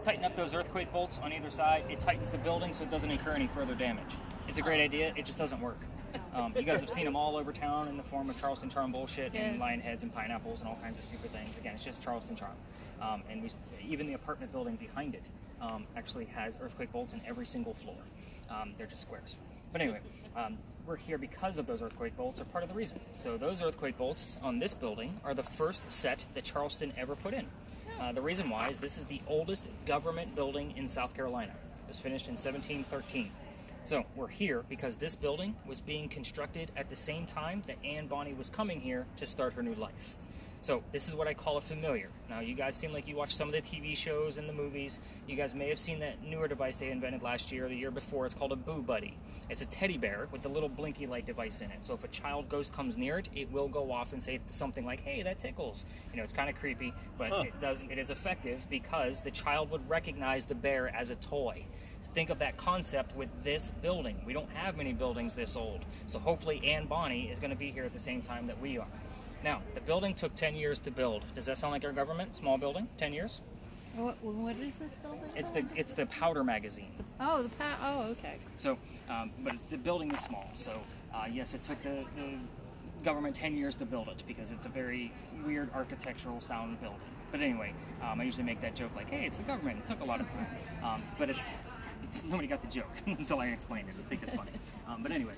Tighten up those earthquake bolts on either side. It tightens the building so it doesn't incur any further damage. It's a great idea. It just doesn't work. You guys have seen them all over town in the form of Charleston charm bullshit and Yeah. lion heads and pineapples and all kinds of stupid things. Again, it's just Charleston charm. And even the apartment building behind it actually has earthquake bolts in every single floor. They're just squares. But anyway, we're here because of those earthquake bolts are part of the reason. So those earthquake bolts on this building are the first set that Charleston ever put in. The reason why is this is the oldest government building in South Carolina. It was finished in 1713. So we're here because this building was being constructed at the same time that Anne Bonny was coming here to start her new life. So this is what I call a familiar. Now you guys seem like you watch some of the TV shows and the movies. You guys may have seen that newer device they invented last year or the year before. It's called a Boo Buddy. It's a teddy bear with a little blinky light device in it. So if a child ghost comes near it, it will go off and say something like, "Hey, that tickles." You know, it's kind of creepy, but it is effective because the child would recognize the bear as a toy. Think of that concept with this building. We don't have many buildings this old. So hopefully Anne Bonny is going to be here at the same time that we are. Now, the building took 10 years to build. Does that sound like our government? Small building, 10 years? What is this building? It's the powder magazine. Oh, okay. So, but the building is small. So, yes, it took the government 10 years to build it because it's a very weird architectural sound building. But anyway, I usually make that joke like, "Hey, it's the government. It took a lot of time." But nobody got the joke until I explained it. I think it's funny. But anyway.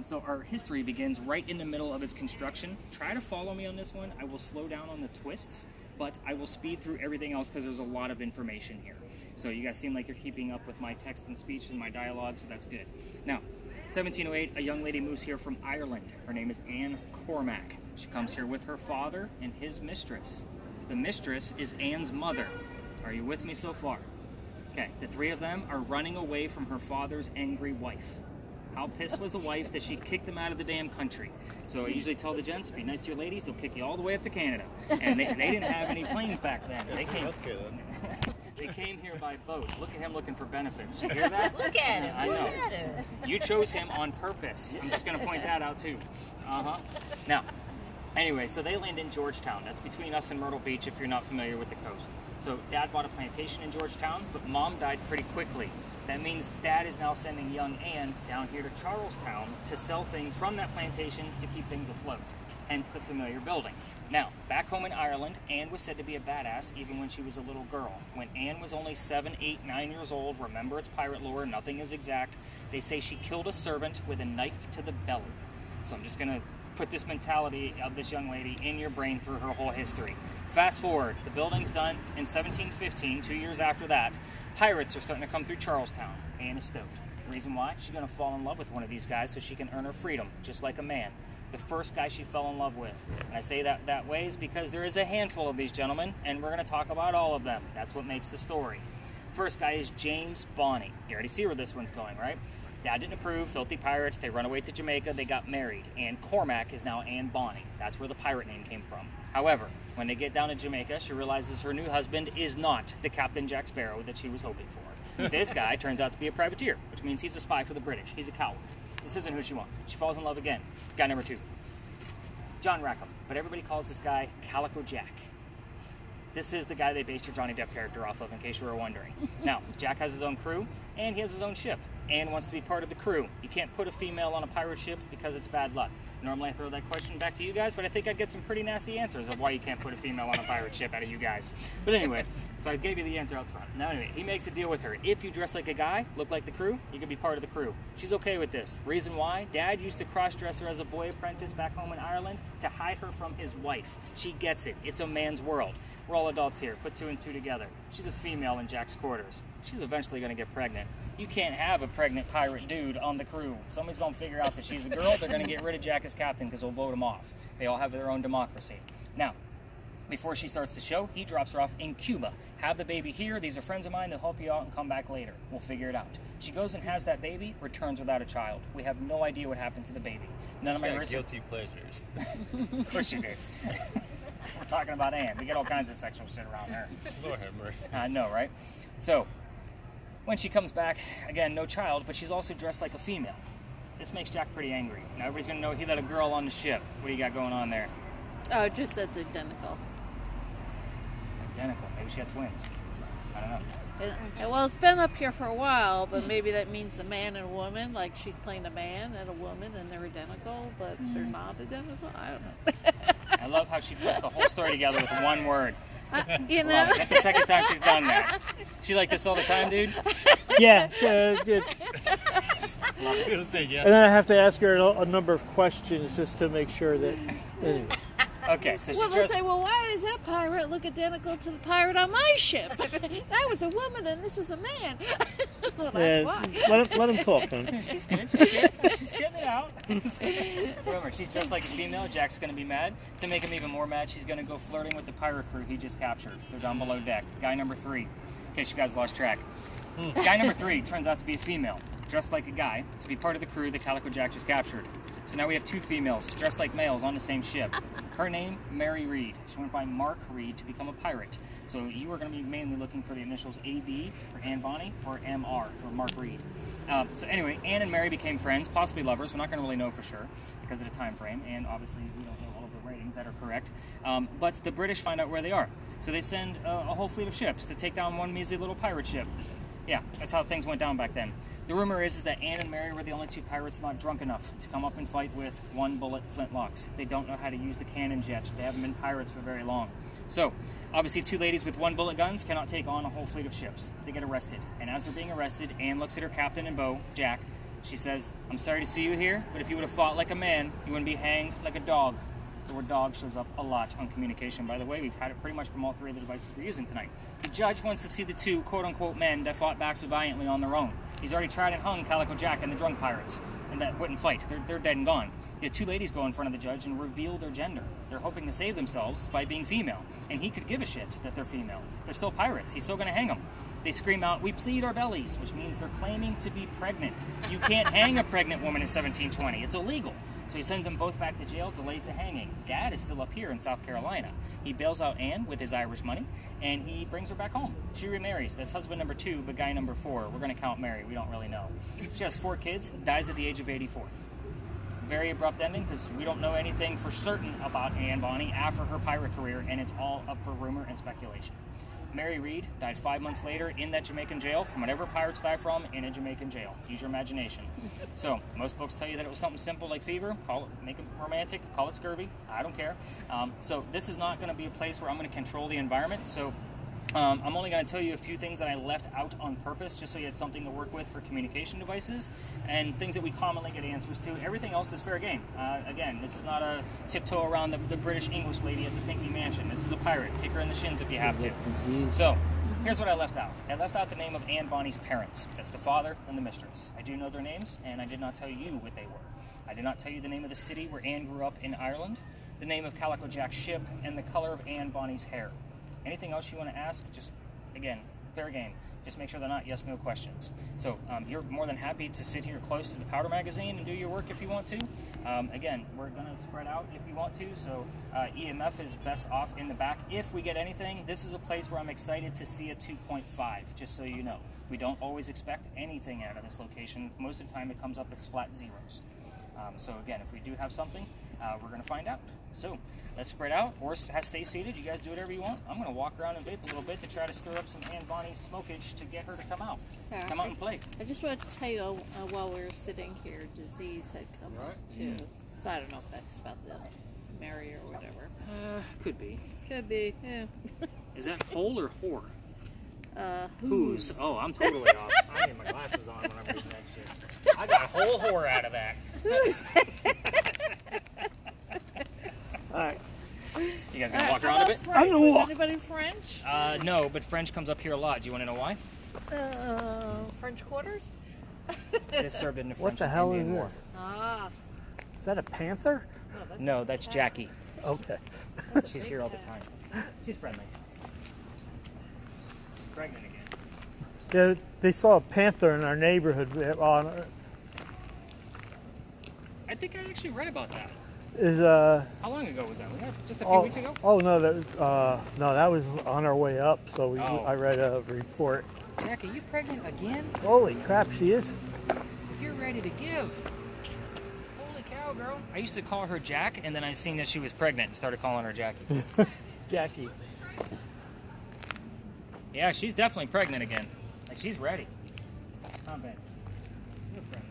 So our history begins right in the middle of its construction. Try to follow me on this one. I will slow down on the twists, but I will speed through everything else because there's a lot of information here. So you guys seem like you're keeping up with my text and speech and my dialogue, so that's good. Now, 1708, a young lady moves here from Ireland. Her name is Anne Cormack. She comes here with her father and his mistress. The mistress is Anne's mother. Are you with me so far? Okay, the three of them are running away from her father's angry wife. How pissed was the wife that she kicked them out of the damn country? So I usually tell the gents, be nice to your ladies, they'll kick you all the way up to Canada. And they didn't have any planes back then. They came here by boat. Look at him looking for benefits. You hear that? Look at him. I know. Look at him. You chose him on purpose. I'm just going to point that out too. Now, Anyway, so they land in Georgetown. That's between us and Myrtle Beach if you're not familiar with the coast. So Dad bought a plantation in Georgetown, but Mom died pretty quickly. That means Dad is now sending young Anne down here to Charlestown to sell things from that plantation to keep things afloat. Hence the familiar building. Now, back home in Ireland, Anne was said to be a badass even when she was a little girl. When Anne was only 7, 8, 9 years old, remember it's pirate lore, nothing is exact, they say she killed a servant with a knife to the belly. So I'm just going to put this mentality of this young lady in your brain through her whole history. Fast forward, the building's done in 1715, 2 years after that. Pirates are starting to come through Charlestown. Anne is stoked. The reason why? She's going to fall in love with one of these guys so she can earn her freedom, just like a man. The first guy she fell in love with. And I say that way is because there is a handful of these gentlemen, and we're going to talk about all of them. That's what makes the story. First guy is James Bonney. You already see where this one's going, right? Dad didn't approve, filthy pirates, they run away to Jamaica, they got married. Anne Cormac is now Anne Bonney. That's where the pirate name came from. However, when they get down to Jamaica, she realizes her new husband is not the Captain Jack Sparrow that she was hoping for. This guy turns out to be a privateer, which means he's a spy for the British. He's a coward. This isn't who she wants. She falls in love again. Guy number 2. John Rackham, but everybody calls this guy Calico Jack. This is the guy they based your Johnny Depp character off of, in case you were wondering. Now, Jack has his own crew, and he has his own ship. Anne wants to be part of the crew. You can't put a female on a pirate ship because it's bad luck. Normally I throw that question back to you guys, but I think I'd get some pretty nasty answers of why you can't put a female on a pirate ship out of you guys. But anyway, so I gave you the answer up front. Now anyway, he makes a deal with her. If you dress like a guy, look like the crew, you can be part of the crew. She's okay with this. Reason why? Dad used to cross-dress her as a boy apprentice back home in Ireland to hide her from his wife. She gets it. It's a man's world. We're all adults here. Put 2 and 2 together. She's a female in Jack's quarters. She's eventually going to get pregnant. You can't have a pregnant pirate dude on the crew. Somebody's going to figure out that she's a girl. They're going to get rid of Jack as captain because they'll vote him off. They all have their own democracy. Now, before she starts the show, he drops her off in Cuba. Have the baby here. These are friends of mine. They'll help you out and come back later. We'll figure it out. She goes and has that baby, returns without a child. We have no idea what happened to the baby. None of my guilty pleasures. Of course you did. We're talking about Anne. We get all kinds of sexual shit around her. Lord have mercy. I know, right? So, when she comes back, again, no child, but she's also dressed like a female. This makes Jack pretty angry. Now everybody's going to know he let a girl on the ship. What do you got going on there? Oh, just that's identical. Identical. Maybe she had twins. I don't know. Well, it's been up here for a while, but maybe that means the man and a woman, like she's playing a man and a woman, and they're identical, but they're not identical. I don't know. I love how she puts the whole story together with one word. You know, That's the second time she's done that. She like this all the time, dude? Yeah, good. He'll say yes. And then I have to ask her a number of questions just to make sure that. Anyway. Okay, so she well, they'll dressed... say, well, why does that pirate look identical to the pirate on my ship? That was a woman and this is a man. Well, that's why. Let him talk, then. She's good. She's getting it out. Remember, she's dressed like a female. Jack's going to be mad. To make him even more mad, she's going to go flirting with the pirate crew he just captured. They're down below deck. Guy number 3, in case you guys lost track. Guy number 3 turns out to be a female, dressed like a guy, to be part of the crew that Calico Jack just captured. So now we have 2 females, dressed like males, on the same ship. Her name, Mary Reed. She went by Mark Reed to become a pirate. So you are going to be mainly looking for the initials AB for Anne Bonney or MR for Mark Reed. So anyway, Anne and Mary became friends, possibly lovers. We're not going to really know for sure because of the time frame, and obviously we don't know all of the ratings that are correct. But the British find out where they are. So they send a whole fleet of ships to take down one measly little pirate ship. Yeah, that's how things went down back then. The rumor is that Anne and Mary were the only 2 pirates not drunk enough to come up and fight with 1-bullet flintlocks. They don't know how to use the cannon jet. They haven't been pirates for very long. So, obviously 2 ladies with 1-bullet guns cannot take on a whole fleet of ships. They get arrested. And as they're being arrested, Anne looks at her captain and beau, Jack. She says, "I'm sorry to see you here, but if you would have fought like a man, you wouldn't be hanged like a dog." The word dog shows up a lot on communication, by the way. We've had it pretty much from all 3 of the devices we're using tonight. The judge wants to see the 2 quote-unquote men that fought back so valiantly on their own. He's already tried and hung Calico Jack and the drunk pirates, and that wouldn't fight. They're dead and gone. The 2 ladies go in front of the judge and reveal their gender. They're hoping to save themselves by being female, and he could give a shit that they're female. They're still pirates. He's still going to hang them. They scream out, "We plead our bellies," which means they're claiming to be pregnant. You can't hang a pregnant woman in 1720. It's illegal. So he sends them both back to jail, delays the hanging. Dad is still up here in South Carolina. He bails out Anne with his Irish money, and he brings her back home. She remarries. That's husband number 2, but guy number 4. We're going to count Mary. We don't really know. She has 4 kids, dies at the age of 84. very abrupt ending because we don't know anything for certain about Anne Bonny after her pirate career, and it's all up for rumor and speculation. Mary Read died 5 months later in that Jamaican jail from whatever pirates die from in a Jamaican jail. Use your imagination. So most books tell you that it was something simple like fever. Make it romantic, call it scurvy. I don't care. So this is not going to be a place where I'm going to control the environment. So I'm only going to tell you a few things that I left out on purpose, just so you had something to work with for communication devices and things that we commonly get answers to. Everything else is fair game. Again, this is not a tiptoe around the British English lady at the Pinky Mansion. This is a pirate. Kick her in the shins if you have to. So, here's what I left out. I left out the name of Anne Bonny's parents. That's the father and the mistress. I do know their names, and I did not tell you what they were. I did not tell you the name of the city where Anne grew up in Ireland, the name of Calico Jack's ship, and the color of Anne Bonny's hair. Anything else you want to ask, just, again, fair game. Just make sure they're not yes/no questions. So you're more than happy to sit here close to the powder magazine and do your work if you want to. Again, we're going to spread out if you want to, so EMF is best off in the back. If we get anything, this is a place where I'm excited to see a 2.5, just so you know. We don't always expect anything out of this location. Most of the time it comes up as flat zeros. So again, if we do have something, we're going to find out. So let's spread out or stay seated. You guys do whatever you want. I'm going to walk around and vape a little bit to try to stir up some Anne Bonny smokage to get her to come out. Yeah. Come out and play. I just wanted to tell you while we were sitting here, disease had come up too. So I don't know if that's about the Mary or whatever. Could be. Could be, yeah. Is that hole or whore? Who's? Oh, I'm totally off. I need my glasses on when I'm reading that shit. I got a whole whore out of that. All right. You guys gonna walk around a bit? I'm gonna walk. Anybody French? No, but French comes up here a lot. Do you want to know why? French quarters? It's served in the French What the hell is Indian this? War. Ah. Is that a panther? No, that's Jackie. Okay. She's here all the time. She's friendly. Pregnant again. Yeah, they saw a panther in our neighborhood. I think I actually read about that. How long ago was that? Was that just a few weeks ago? Oh no, that was on our way up. So I read a report. Jackie, you pregnant again? Holy crap, she is. You're ready to give. Holy cow, girl. I used to call her Jack, and then I seen that she was pregnant and started calling her Jackie. Jackie. Yeah, she's definitely pregnant again. Like, she's ready. Come back. You're friendly.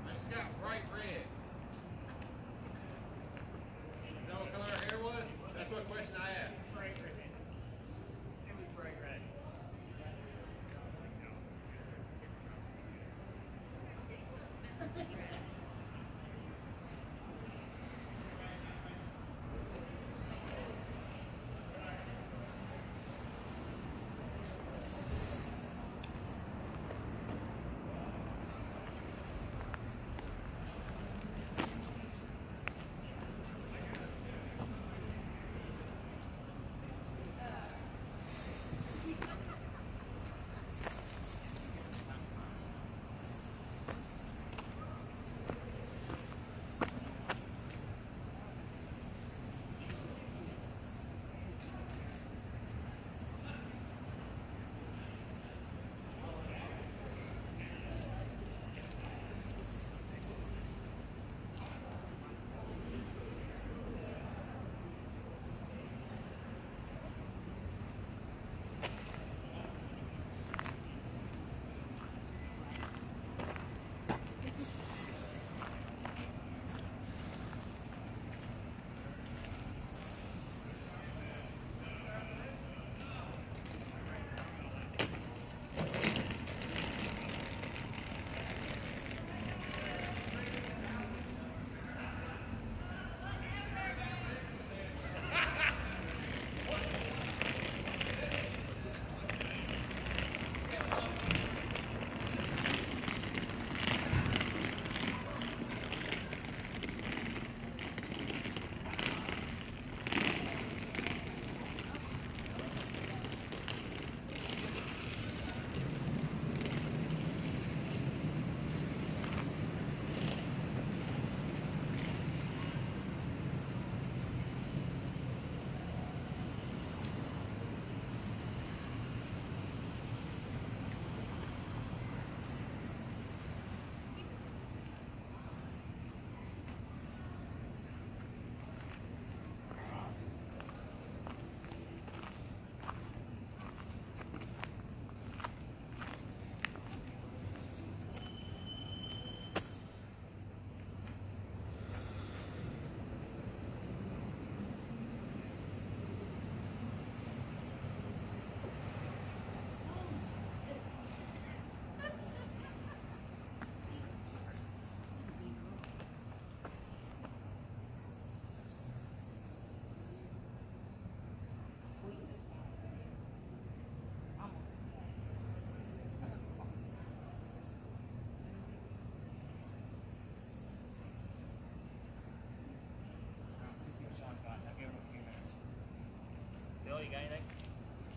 I just got bright red. Is that what color her hair was? That's what question I asked. Bright red. It was bright red.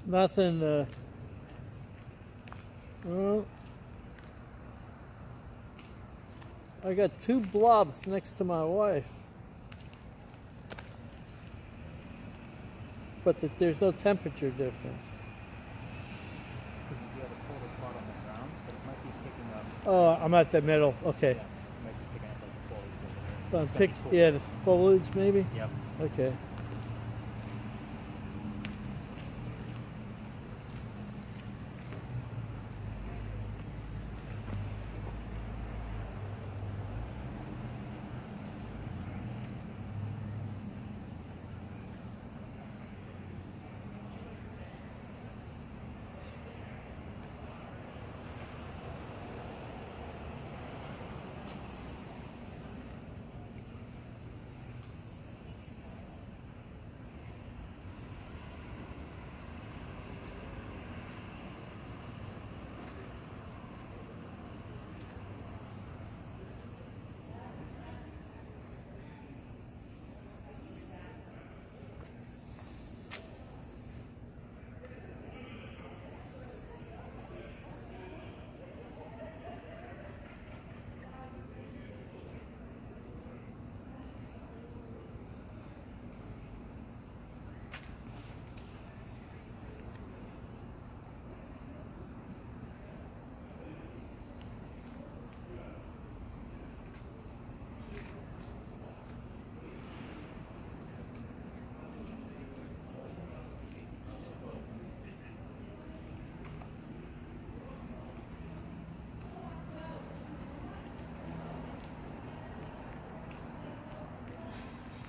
Nothing. Well, I got 2 blobs next to my wife, but there's no temperature difference. You have a colder spot on the ground, but it might be picking up. Oh, I'm at the middle. Okay. Yeah, it might be picking up like the foliage over there. It's gonna Pick, be cool. yeah, the foliage maybe. Yep. Okay.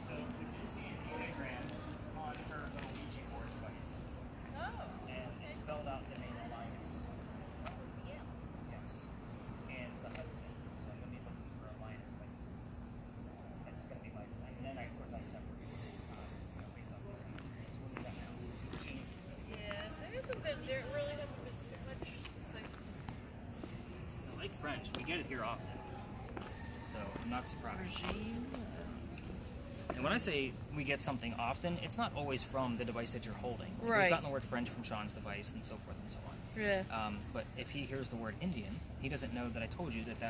So you can see a diagram on her little Ouija board device. Oh. And it's spelled out the name of Linus. Yeah. Yes. And the Hudson. So I'm going to be looking for a Linus Hudson. That's going to be my friend. And then, of course, I separate based off this. So what do we got now? Regime. Yeah. There really hasn't been too much. It's like, I like French. We get it here often. So I'm not surprised. regime. And when I say we get something often, it's not always from the device that you're holding. Like, Right. We've gotten the word French from Sean's device and so forth and so on. Yeah. But if he hears the word Indian, he doesn't know that I told you that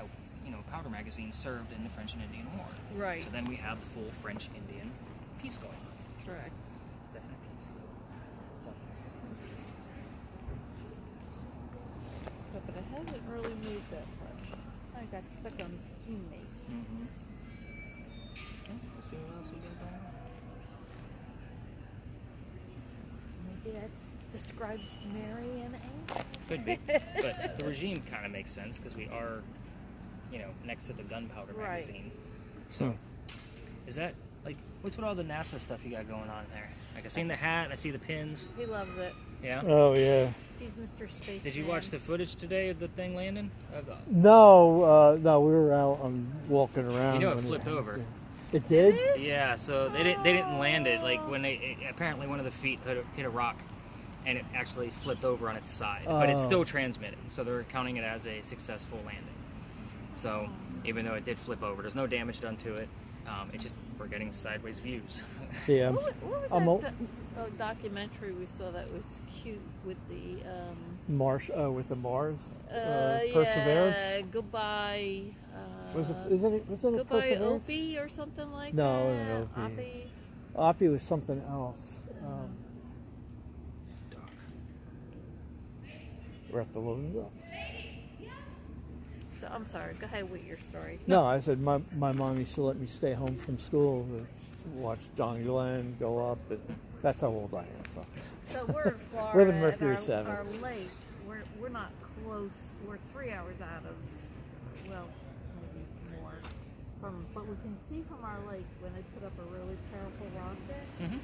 powder magazine served in the French and Indian War. Right. So then we have the full French-Indian peace going on. Correct. Definite peace. So, So, but it hasn't really moved that much. I got stuck on teammate. mm-hmm. Okay, we'll see what else we got going on. Maybe that describes Mary and Anne. Could be. But the regime kind of makes sense because we are, next to the gunpowder Right. magazine. So, is that, what's with all the NASA stuff you got going on there? Like, I seen the hat, I see the pins. He loves it. Yeah? Oh yeah. He's Mr. Space. Did you watch the footage today of the thing landing? No, we were out walking around. It when flipped over. It did? Yeah, so they didn't land it. Like, when apparently one of the feet hit a rock, and it actually flipped over on its side. But it's still transmitting, so they're counting it as a successful landing. So, even though it did flip over, there's no damage done to it. It's just, we're getting sideways views. Yeah. What was that documentary we saw that was cute with the with the Mars Perseverance. Yeah, goodbye. Was it a Goodbye Perseverance? Opie or something like No, that? no, Opie. Opie. Opie was something else. We're at the loading up. So I'm sorry. Go ahead with your story. No, I said my mom used to let me stay home from school to watch John Glenn go up, and that's how old I am. So we're in Florida. We're the Mercury and 7. Our lake. We're not close. We're 3 hours out of. Well, maybe more. But we can see from our lake when they put up a really powerful rocket. Mm-hmm.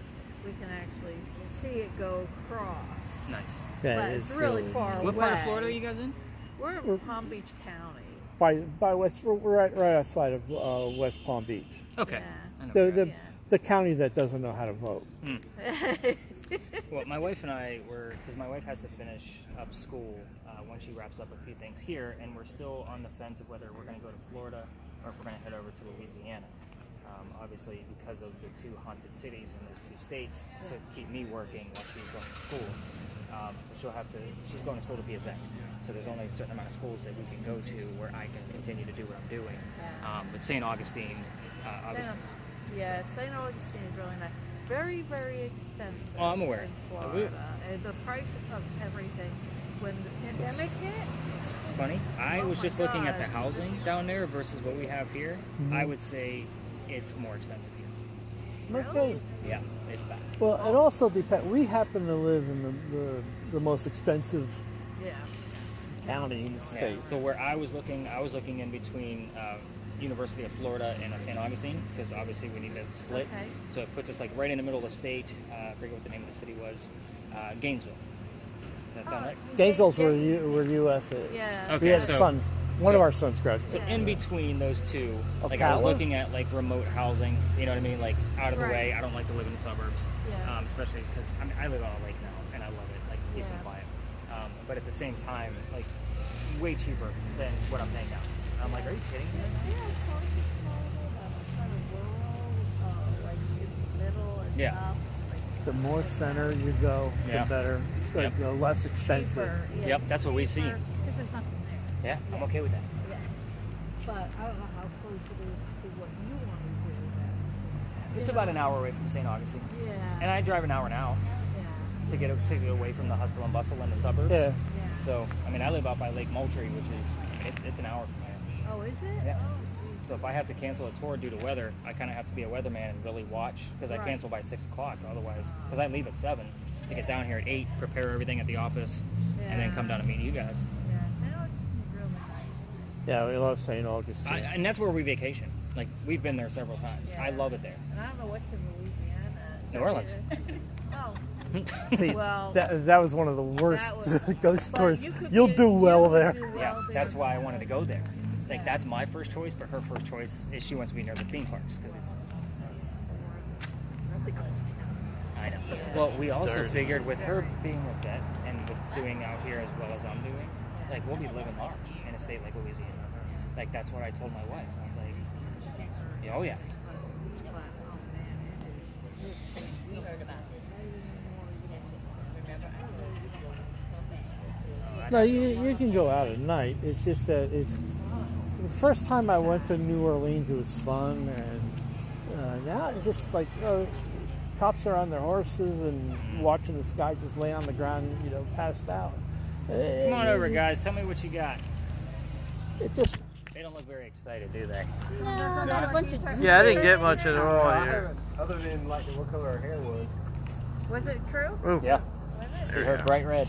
We can actually see it go across. Nice. Yeah, But it's really far away. What part of Florida are you guys in? We're in Palm Beach County. By West, we're right outside of West Palm Beach. Okay. Yeah. I know The where the, you're the county that doesn't know how to vote. at. Well, my wife and I were, because my wife has to finish up school once she wraps up a few things here, and we're still on the fence of whether we're going to go to Florida or if we're going to head over to Louisiana. Obviously, because of the 2 haunted cities in those 2 states, so to keep me working while she's going to school. she's going to school to be a vet. So there's only a certain amount of schools that we can go to where I can continue to do what I'm doing. But St. Augustine, St. Augustine is really nice. Very, very expensive. Oh, I'm aware. In Florida. And the price of everything. When the pandemic hit, it's funny. I was just looking at the housing down there versus what we have here. I would say it's more expensive here. Okay. Yeah, it's bad. Well, it also depends. We happen to live in the most expensive county in the state. So where I was looking in between University of Florida and St. Augustine, because obviously we need to split. Okay. So it puts us like right in the middle of the state. I forget what the name of the city was. Gainesville. Does that sound right? Gainesville's where UF is. Yeah. Okay, We had so- a son. One of our sons graduated. So in between those two, Of like I was Ocala? looking at like remote housing, you know what I mean, like out of the Right. way. I don't like to live in the suburbs, Yeah. especially because I live on a lake now and I love it, like peace and Yeah. quiet. But at the same time, like way cheaper than what I'm paying now. I'm like, are you kidding me? Yeah, of course it's Florida, but kind of rural, like in the middle and Yeah. stuff. Like, The more center you go, Yeah. the better. Like, Yep. the less expensive. cheaper, yeah, Yep, that's what we see. Because there's nothing there. Yeah, I'm okay with that. Yeah. But I don't know how close it is to what you want to do then. It's about an hour away from St. Augustine, Yeah. and I drive an hour now Yeah. to get away from the hustle and bustle in the suburbs. Yeah. Yeah. So I mean, I live out by Lake Moultrie, which is it's an hour from here. Oh, is it? Yeah. Oh, geez. So if I have to cancel a tour due to weather, I kind of have to be a weatherman and really watch because I Right. cancel by 6 o'clock. Otherwise, because I leave at 7 to get down here at 8, prepare everything at the office, and then come down to meet you guys. Yeah. St. Augustine's really nice. Yeah, we love St. Augustine. And that's where we vacation. Like we've been there several times. Yeah. I love it there. And I don't know what's in Louisiana. New Orleans. Oh. See, Well, that was one of the worst that was- ghost but stories. you could You'll be- do well you there. do well Yeah, there. that's why I wanted to go there. Like Yeah. that's my first choice, but her first choice is she wants to be near the theme parks. 'Cause Really cool town. I know. Well, we also Dirty. figured with her being a vet and with doing out here as well as I'm doing, like we'll be living large in a state like Louisiana. Like that's what I told my wife. I was like, yeah, oh yeah. But, oh man, it is. We heard about this. Remember, I told you to go so bad. No, you can go out at night. It's just that it's the first time I went to New Orleans. It was fun, and now it's just like cops are on their horses and watching the guy just lay on the ground, passed out. Come on over, guys. Tell me what you got. It just They don't look very excited, do they? No, not a bunch of I didn't get much at all I here. haven't, other than like what color her hair was. Was it true? Ooh. Yeah. Was it? You heard bright red.